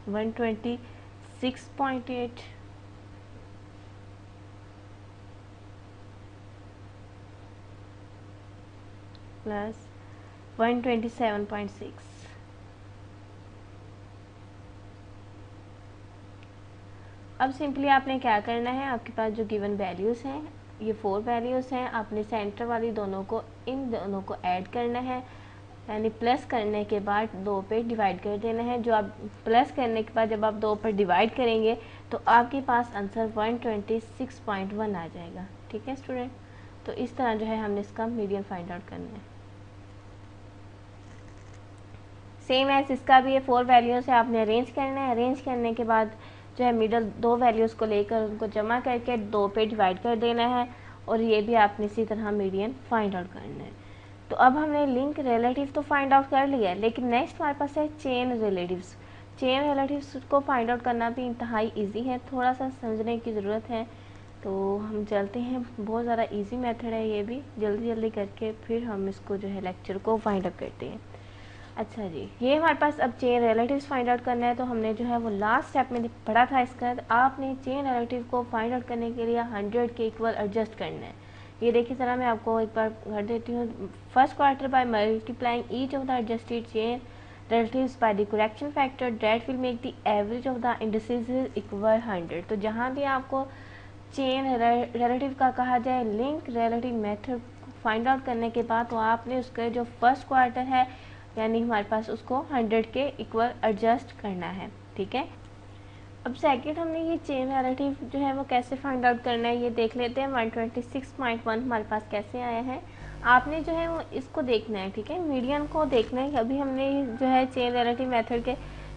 126.8 प्लस 127.6। अब सिंपली आपने क्या करना है, आपके पास जो गिवन वैल्यूज़ हैं, ये 4 वैल्यूज़ हैं, आपने सेंटर वाली दोनों को, इन दोनों को ऐड करना है, यानी प्लस करने के बाद 2 पे डिवाइड कर देना है। जो आप प्लस करने के बाद जब आप 2 पर डिवाइड करेंगे तो आपके पास आंसर 126.1 आ जाएगा। ठीक है स्टूडेंट, तो इस तरह जो है हमने इसका मीडियन फाइंड आउट करना है। सेम एज इसका भी ये 4 वैल्यूज से आपने अरेंज करना है। अरेंज करने के बाद जो है मिडल 2 वैल्यूज़ को लेकर उनको जमा करके 2 पे डिवाइड कर देना है, और ये भी आपने इसी तरह मीडियन फाइंड आउट करना है। तो अब हमने लिंक रिलेटिव तो फाइंड आउट कर लिया है, लेकिन नेक्स्ट हमारे पास है चेन रिलेटिव्स। चेन रिलेटिव्स को फाइंड आउट करना भी इंतहाई इजी है, थोड़ा सा समझने की ज़रूरत है। तो हम चलते हैं, बहुत ज़्यादा इजी मेथड है ये भी, जल्दी जल्दी करके फिर हम इसको जो है लेक्चर को फाइंड आउट करते हैं। अच्छा जी, ये हमारे पास अब चेन रिलेटिव्स फाइंड आउट करना है। तो हमने जो है वो लास्ट स्टेप में पढ़ा था इसका, आपने चेन रिलेटिव को फाइंड आउट करने के लिए 100 के इक्वल एडजस्ट करना है। ये देखिए ज़रा, मैं आपको एक बार कर देती हूँ। First quarter by multiplying each of the adjusted chain relatives by the correction factor that will make the average of the indices equal 100। तो जहाँ भी आपको चेन रिलेटिव का कहा जाए link relative method find out करने के बाद, तो आपने उसका जो फर्स्ट क्वार्टर है यानी हमारे पास उसको 100 के इक्वल एडजस्ट करना है। ठीक है, अब सेकंड हमने ये चेन रिलेटिव जो है वो कैसे फाइंड आउट करना है ये देख लेते हैं। 126.1 हमारे पास कैसे आया है, आपने जो है वो इसको देखना है। ठीक है, मीडियन को देखना है। अभी हमने जो है चेन रिलेटिव मेथड के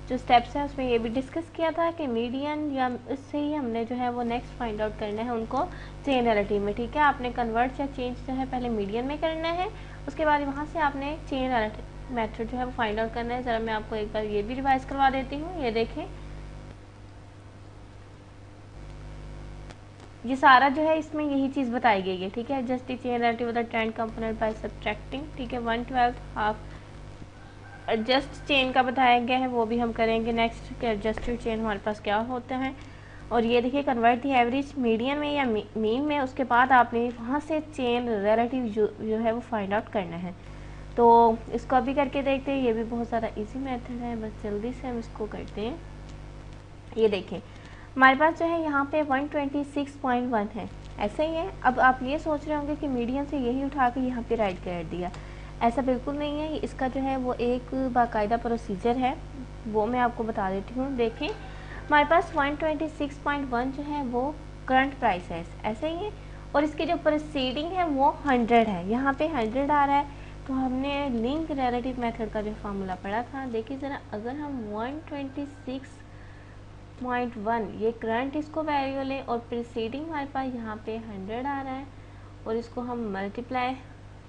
जो स्टेप्स हैं उसमें ये भी डिस्कस किया था कि मीडियन या इससे ही हमने जो है वो नेक्स्ट फाइंड आउट करना है उनको चेन रिलेटिव में। ठीक है, आपने कन्वर्ट या चेंज जो है पहले मीडियन में करना है, उसके बाद वहाँ से आपने चेन रिलेटिव मेथड जो है वो फाइंड आउट करना है। ज़रा मैं आपको एक बार ये भी रिवाइज करवा देती हूँ। ये देखें, ये सारा जो है इसमें यही चीज़ बताई गई है। ठीक है, just chain relative of the trend component by subtracting. ठीक है, 1/12 हाफ एडजस्ट चेन का बताया गया है, वो भी हम करेंगे नेक्स्ट के एडजस्टेड चेन हमारे पास क्या होता है। और ये देखिए, कन्वर्ट दी एवरेज मीडियन में या मीन में, उसके बाद आपने वहाँ से चेन रिलेटिव जो है वो फाइंड आउट करना है। तो इसको अभी करके देखते हैं, ये भी बहुत ज़्यादा इजी मेथड है, बस जल्दी से हम इसको करते हैं। ये देखें, हमारे पास जो है यहाँ पे 126.1 है, ऐसा ही है। अब आप ये सोच रहे होंगे कि मीडियन से यही उठा के यहाँ पे राइट कर दिया, ऐसा बिल्कुल नहीं है। इसका जो है वो एक बाकायदा प्रोसीजर है, वो मैं आपको बता देती हूँ। देखें, हमारे पास 126.1 जो है वो करंट प्राइस है, ऐसा ही है, और इसकी जो प्रोसीडिंग है वो 100 है, यहाँ पे 100 आ रहा है। तो हमने लिंक रिलेटिव मेथड का जो फार्मूला पढ़ा था, देखिए ज़रा, अगर हम 126.1 ये करंट इसको वैल्यू लें और प्रीसीडिंग हमारे पास यहाँ पे 100 आ रहा है, और इसको हम मल्टीप्लाई,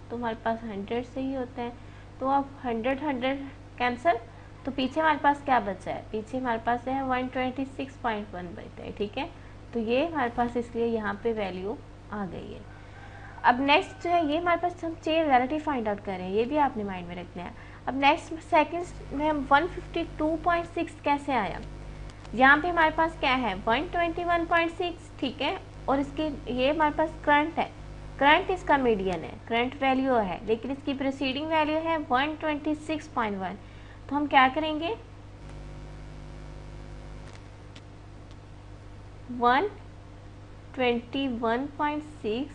तो हमारे पास 100 से ही होता है। तो अब 100 कैंसिल, तो पीछे हमारे पास क्या बचा है, पीछे हमारे पास है 126.1 बचता है। ठीक है, तो ये हमारे पास इसलिए यहाँ पे वैल्यू आ गई है। अब नेक्स्ट जो है ये हमारे पास हम चेन रिलेटिव फाइंड आउट कर रहे हैं, ये भी आपने माइंड में रखना है। अब नेक्स्ट सेकंड में हम 152.6 कैसे आया, यहाँ पे हमारे पास क्या है 121.6। ठीक है, और इसकी ये हमारे पास करंट है, करंट इसका मीडियन है, करंट वैल्यू है, लेकिन इसकी प्रीसीडिंग वैल्यू है 126.1। तो हम क्या करेंगे, 121.6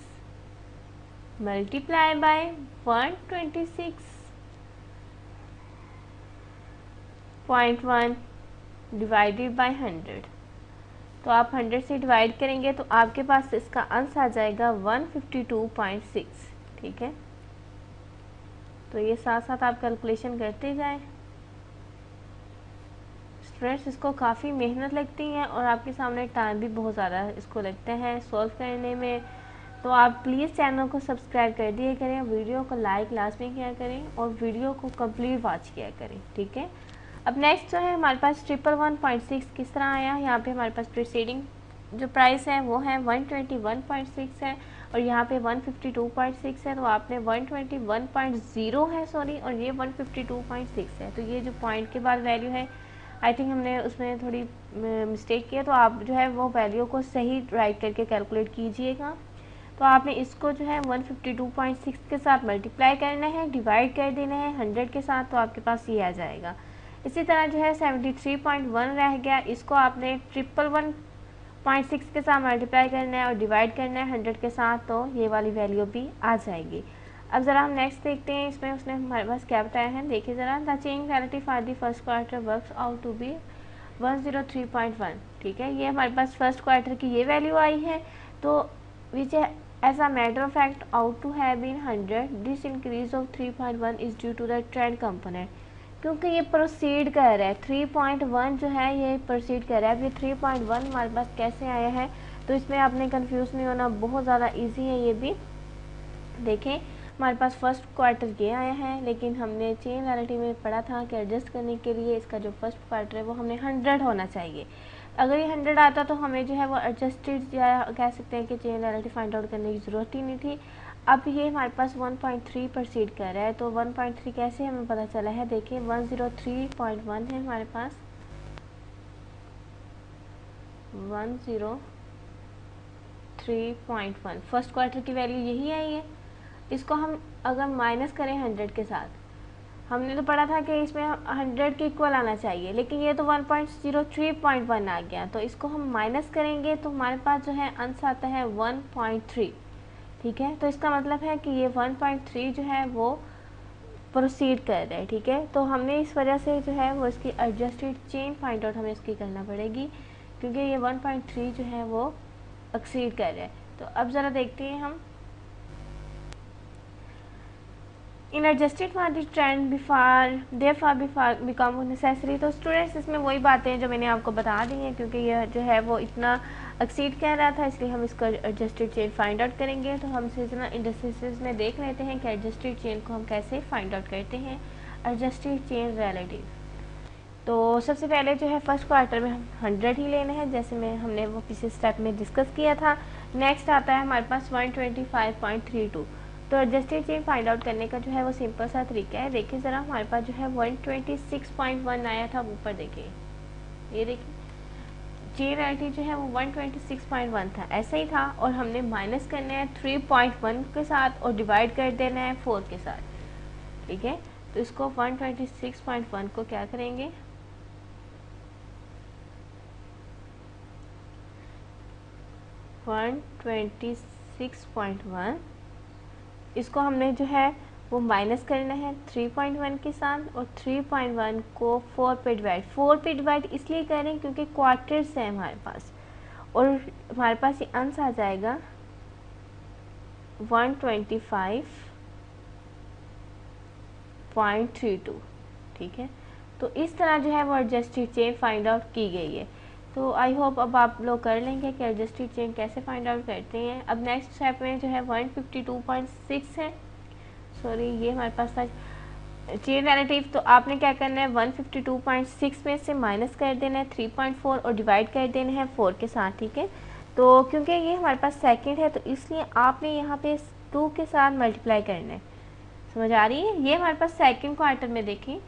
मल्टीप्लाई बाय 126.1 डिवाइडेड बाय 100। तो आप 100 से डिवाइड करेंगे तो आपके पास इसका आंसर आ जाएगा 152.6। ठीक है, तो ये साथ साथ आप कैलकुलेशन करते जाएं। स्टूडेंट्स, इसको काफ़ी मेहनत लगती है और आपके सामने टाइम भी बहुत ज़्यादा इसको लगता है सॉल्व करने में। तो आप प्लीज़ चैनल को सब्सक्राइब कर दिया करें, वीडियो को लाइक लाजमी किया करें और वीडियो को कंप्लीट वॉच किया करें। ठीक है, अब नेक्स्ट जो है हमारे पास 111.6 किस तरह आया, यहाँ पे हमारे पास प्रीसीडिंग जो प्राइस है वो है 121.6 है, और यहाँ पे 152.6 है, तो आपने 121.0 है सॉरी, और ये 152.6 है। तो ये जो पॉइंट के बाद वैल्यू है, आई थिंक हमने उसमें थोड़ी मिस्टेक किया, तो आप जो है वो वैल्यू को सही राइट करके कैलकुलेट कीजिएगा। तो आपने इसको जो है 152.6 के साथ मल्टीप्लाई करना है, डिवाइड कर देना है 100 के साथ, तो आपके पास ये आ जाएगा। इसी तरह जो है 73.1 रह गया, इसको आपने 111 0.6 के साथ मल्टीप्लाई करना है और डिवाइड करना है 100 के साथ, तो ये वाली वैल्यू भी आ जाएगी। अब ज़रा हम नेक्स्ट देखते हैं, इसमें उसने हमारे पास क्या बताया है। देखिए ज़रा, the change relative for the first quarter works out to be 103.1। ठीक है, ये हमारे पास फर्स्ट क्वार्टर की ये वैल्यू आई है। तो which as a matter of fact out to have been 100, this increase of 3.1 is due to the trend component. क्योंकि ये प्रोसीड कर रहा है, 3.1 जो है ये प्रोसीड कर रहा है। अब ये 3.1 हमारे पास कैसे आया है, तो इसमें आपने कंफ्यूज नहीं होना, बहुत ज़्यादा इजी है ये भी। देखें, हमारे पास फर्स्ट क्वार्टर ये आया है, लेकिन हमने चेन रिलेटिव में पढ़ा था कि एडजस्ट करने के लिए इसका जो फर्स्ट क्वार्टर है वो हमने 100 होना चाहिए। अगर ये 100 आता तो हमें जो है वो एडजस्टेड या कह सकते हैं कि चेन रिलेटिव फाइंड आउट करने की ज़रूरत ही नहीं थी। अब ये हमारे पास 1.3 प्रोसीड कर रहा है, तो 1.3 कैसे हमें पता चला है। देखिए 103.1 है हमारे पास, 103.1 फर्स्ट क्वार्टर की वैल्यू यही आई है। इसको हम अगर माइनस करें 100 के साथ, हमने तो पढ़ा था कि इसमें 100 के इक्वल आना चाहिए, लेकिन ये तो 103.1 आ गया। तो इसको हम माइनस करेंगे तो हमारे पास जो है आंसर आता है 1.3। ठीक है, तो इसका मतलब है कि ये 1.3 जो है वो प्रोसीड कर रहा है। ठीक है, तो हमने इस वजह से जो है वो इसकी एडजस्टेड चेन फाइंड आउट हमें इसकी करना पड़ेगी, क्योंकि ये 1.3 जो है वो एक्सीड कर रहा है। तो अब ज़रा देखते हैं हम, in adjusted for the trend before become necessary. तो स्टूडेंट्स इसमें वही बातें हैं जो मैंने आपको बता दी हैं, क्योंकि यह जो है वो इतना एक्सीड कह रहा था, इसलिए हम इसका एडजस्टेड चेन फाइंड आउट करेंगे। तो हम सिलसिला इंडस्ट्रीज में देख लेते हैं कि एडजस्टेड चेन को हम कैसे फाइंड आउट करते हैं। एडजस्टेड चेन रिलेटिव, तो सबसे पहले जो है फर्स्ट क्वार्टर में हम 100 ही लेना है, जैसे मैं हमने वो पिछले स्टेप में डिस्कस किया था। नेक्स्ट आता है हमारे पास 125.32। तो एडजस्टेड चेन फाइंड आउट करने का जो है वो सिंपल सा तरीका है। देखिए ज़रा, हमारे पास जो है 126.1 आया था ऊपर, देखिए ये देखिए चेन रिलेटिव जो है वो 126.1 था, ऐसा ही था। और हमने माइनस करना है 3.1 के साथ और डिवाइड कर देना है 4 के साथ। ठीक है, तो इसको 126.1 को क्या करेंगे, 126.1 इसको हमने जो है वो माइनस करना है 3.1 के साथ, और 3.1 को 4 पे डिवाइड इसलिए करें क्योंकि क्वार्टर्स है हमारे पास, और हमारे पास ये आंसर आ जाएगा 125.32। ठीक है, तो इस तरह जो है वो एडजस्टेड चेन फाइंड आउट की गई है। तो आई होप अब आप लोग कर लेंगे कि एडजस्टेड चेन कैसे फाइंड आउट करते हैं। अब नेक्स्ट स्टेप में जो है 152.6 है, सॉरी ये हमारे पास था चेन रिलेटिव। तो आपने क्या करना है, 152.6 में से माइनस कर देना है 3.4 और डिवाइड कर देना है 4 के साथ। ठीक है, तो क्योंकि ये हमारे पास सेकंड है, तो इसलिए आपने यहाँ पे 2 के साथ मल्टीप्लाई करना है। समझ आ रही है, ये हमारे पास सेकंड क्वार्टर में देखिए,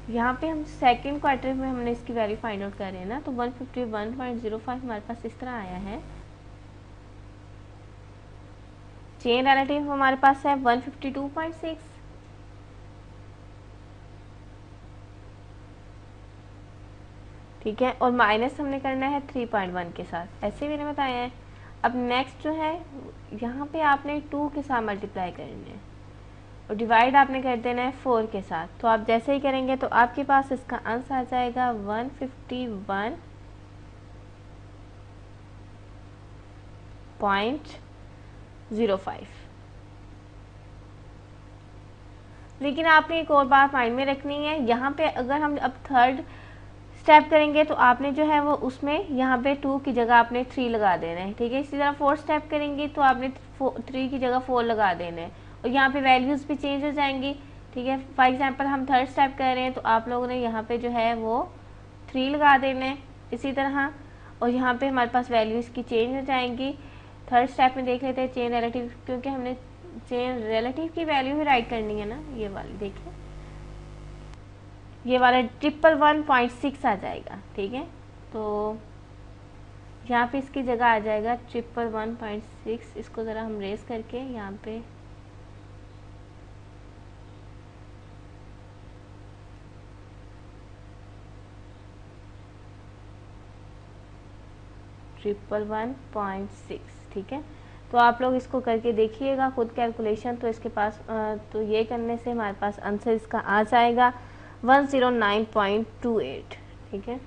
यहाँ पे हम सेकंड क्वार्टर में हमने इसकी वैल्यू फाइंड आउट कर रहे हैं ना। तो 151.05 हमारे पास इस तरह आया है। चेन रिलेटिव हमारे पास है 152.6। ठीक है, और माइनस हमने करना है 3.1 के साथ, ऐसे मैंने बताया है। अब नेक्स्ट जो है यहाँ पे आपने 2 के साथ मल्टीप्लाई करना है और डिवाइड आपने कर देना है 4 के साथ। तो आप जैसे ही करेंगे तो आपके पास इसका आंसर आ जाएगा 151.05। लेकिन आपने एक और बात माइंड में रखनी है, यहाँ पे अगर हम अब थर्ड स्टेप करेंगे तो आपने जो है वो उसमें यहाँ पे 2 की जगह आपने 3 लगा देना है। ठीक है, इसी तरह फोर्थ स्टेप करेंगे तो आपने 3 की जगह 4 लगा देना है, और यहाँ पे वैल्यूज़ भी चेंज हो जाएंगी। ठीक है, फॉर एग्जांपल हम थर्ड स्टेप कर रहे हैं तो आप लोगों ने यहाँ पे जो है वो 3 लगा देना है इसी तरह, और यहाँ पे हमारे पास वैल्यूज़ की चेंज हो जाएंगी। थर्ड स्टेप में देख लेते हैं चेन रिलेटिव, क्योंकि हमने चेन रिलेटिव की वैल्यू ही राइट करनी है ना। ये वाली देखिए, ये वाला 111.6 आ जाएगा। ठीक है, तो यहाँ पे इसकी जगह आ जाएगा 111.6। इसको ज़रा हम रेस करके यहाँ पे 111.6, ठीक है। तो आप लोग इसको करके देखिएगा खुद कैलकुलेशन। तो इसके पास तो ये करने से हमारे पास आंसर इसका आ जाएगा 109.28, ठीक है।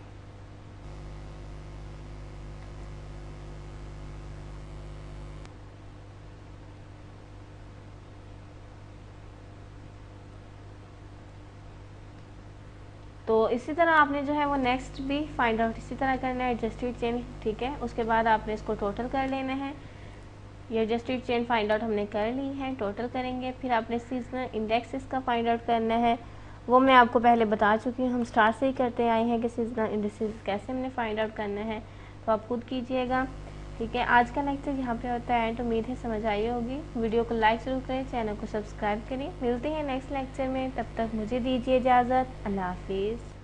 तो इसी तरह आपने जो है वो नेक्स्ट भी फाइंड आउट इसी तरह करना है, एडजस्टेड चेन, ठीक है। उसके बाद आपने इसको टोटल कर लेना है। ये एडजस्टेड चेन फाइंड आउट हमने कर ली है, टोटल करेंगे। फिर आपने सीजनल इंडेक्स इसका फाइंड आउट करना है, वो मैं आपको पहले बता चुकी हूँ, हम स्टार्ट से ही करते आए हैं कि सीजनल इंडेक्सेस कैसे हमने फाइंड आउट करना है, तो आप खुद कीजिएगा, ठीक है। आज का लेक्चर यहाँ पे होता है एंड, उम्मीद है समझ आई होगी। वीडियो को लाइक जरूर करें, चैनल को सब्सक्राइब करें। मिलते हैं नेक्स्ट लेक्चर में, तब तक मुझे दीजिए इजाज़त। अल्लाह हाफिज़।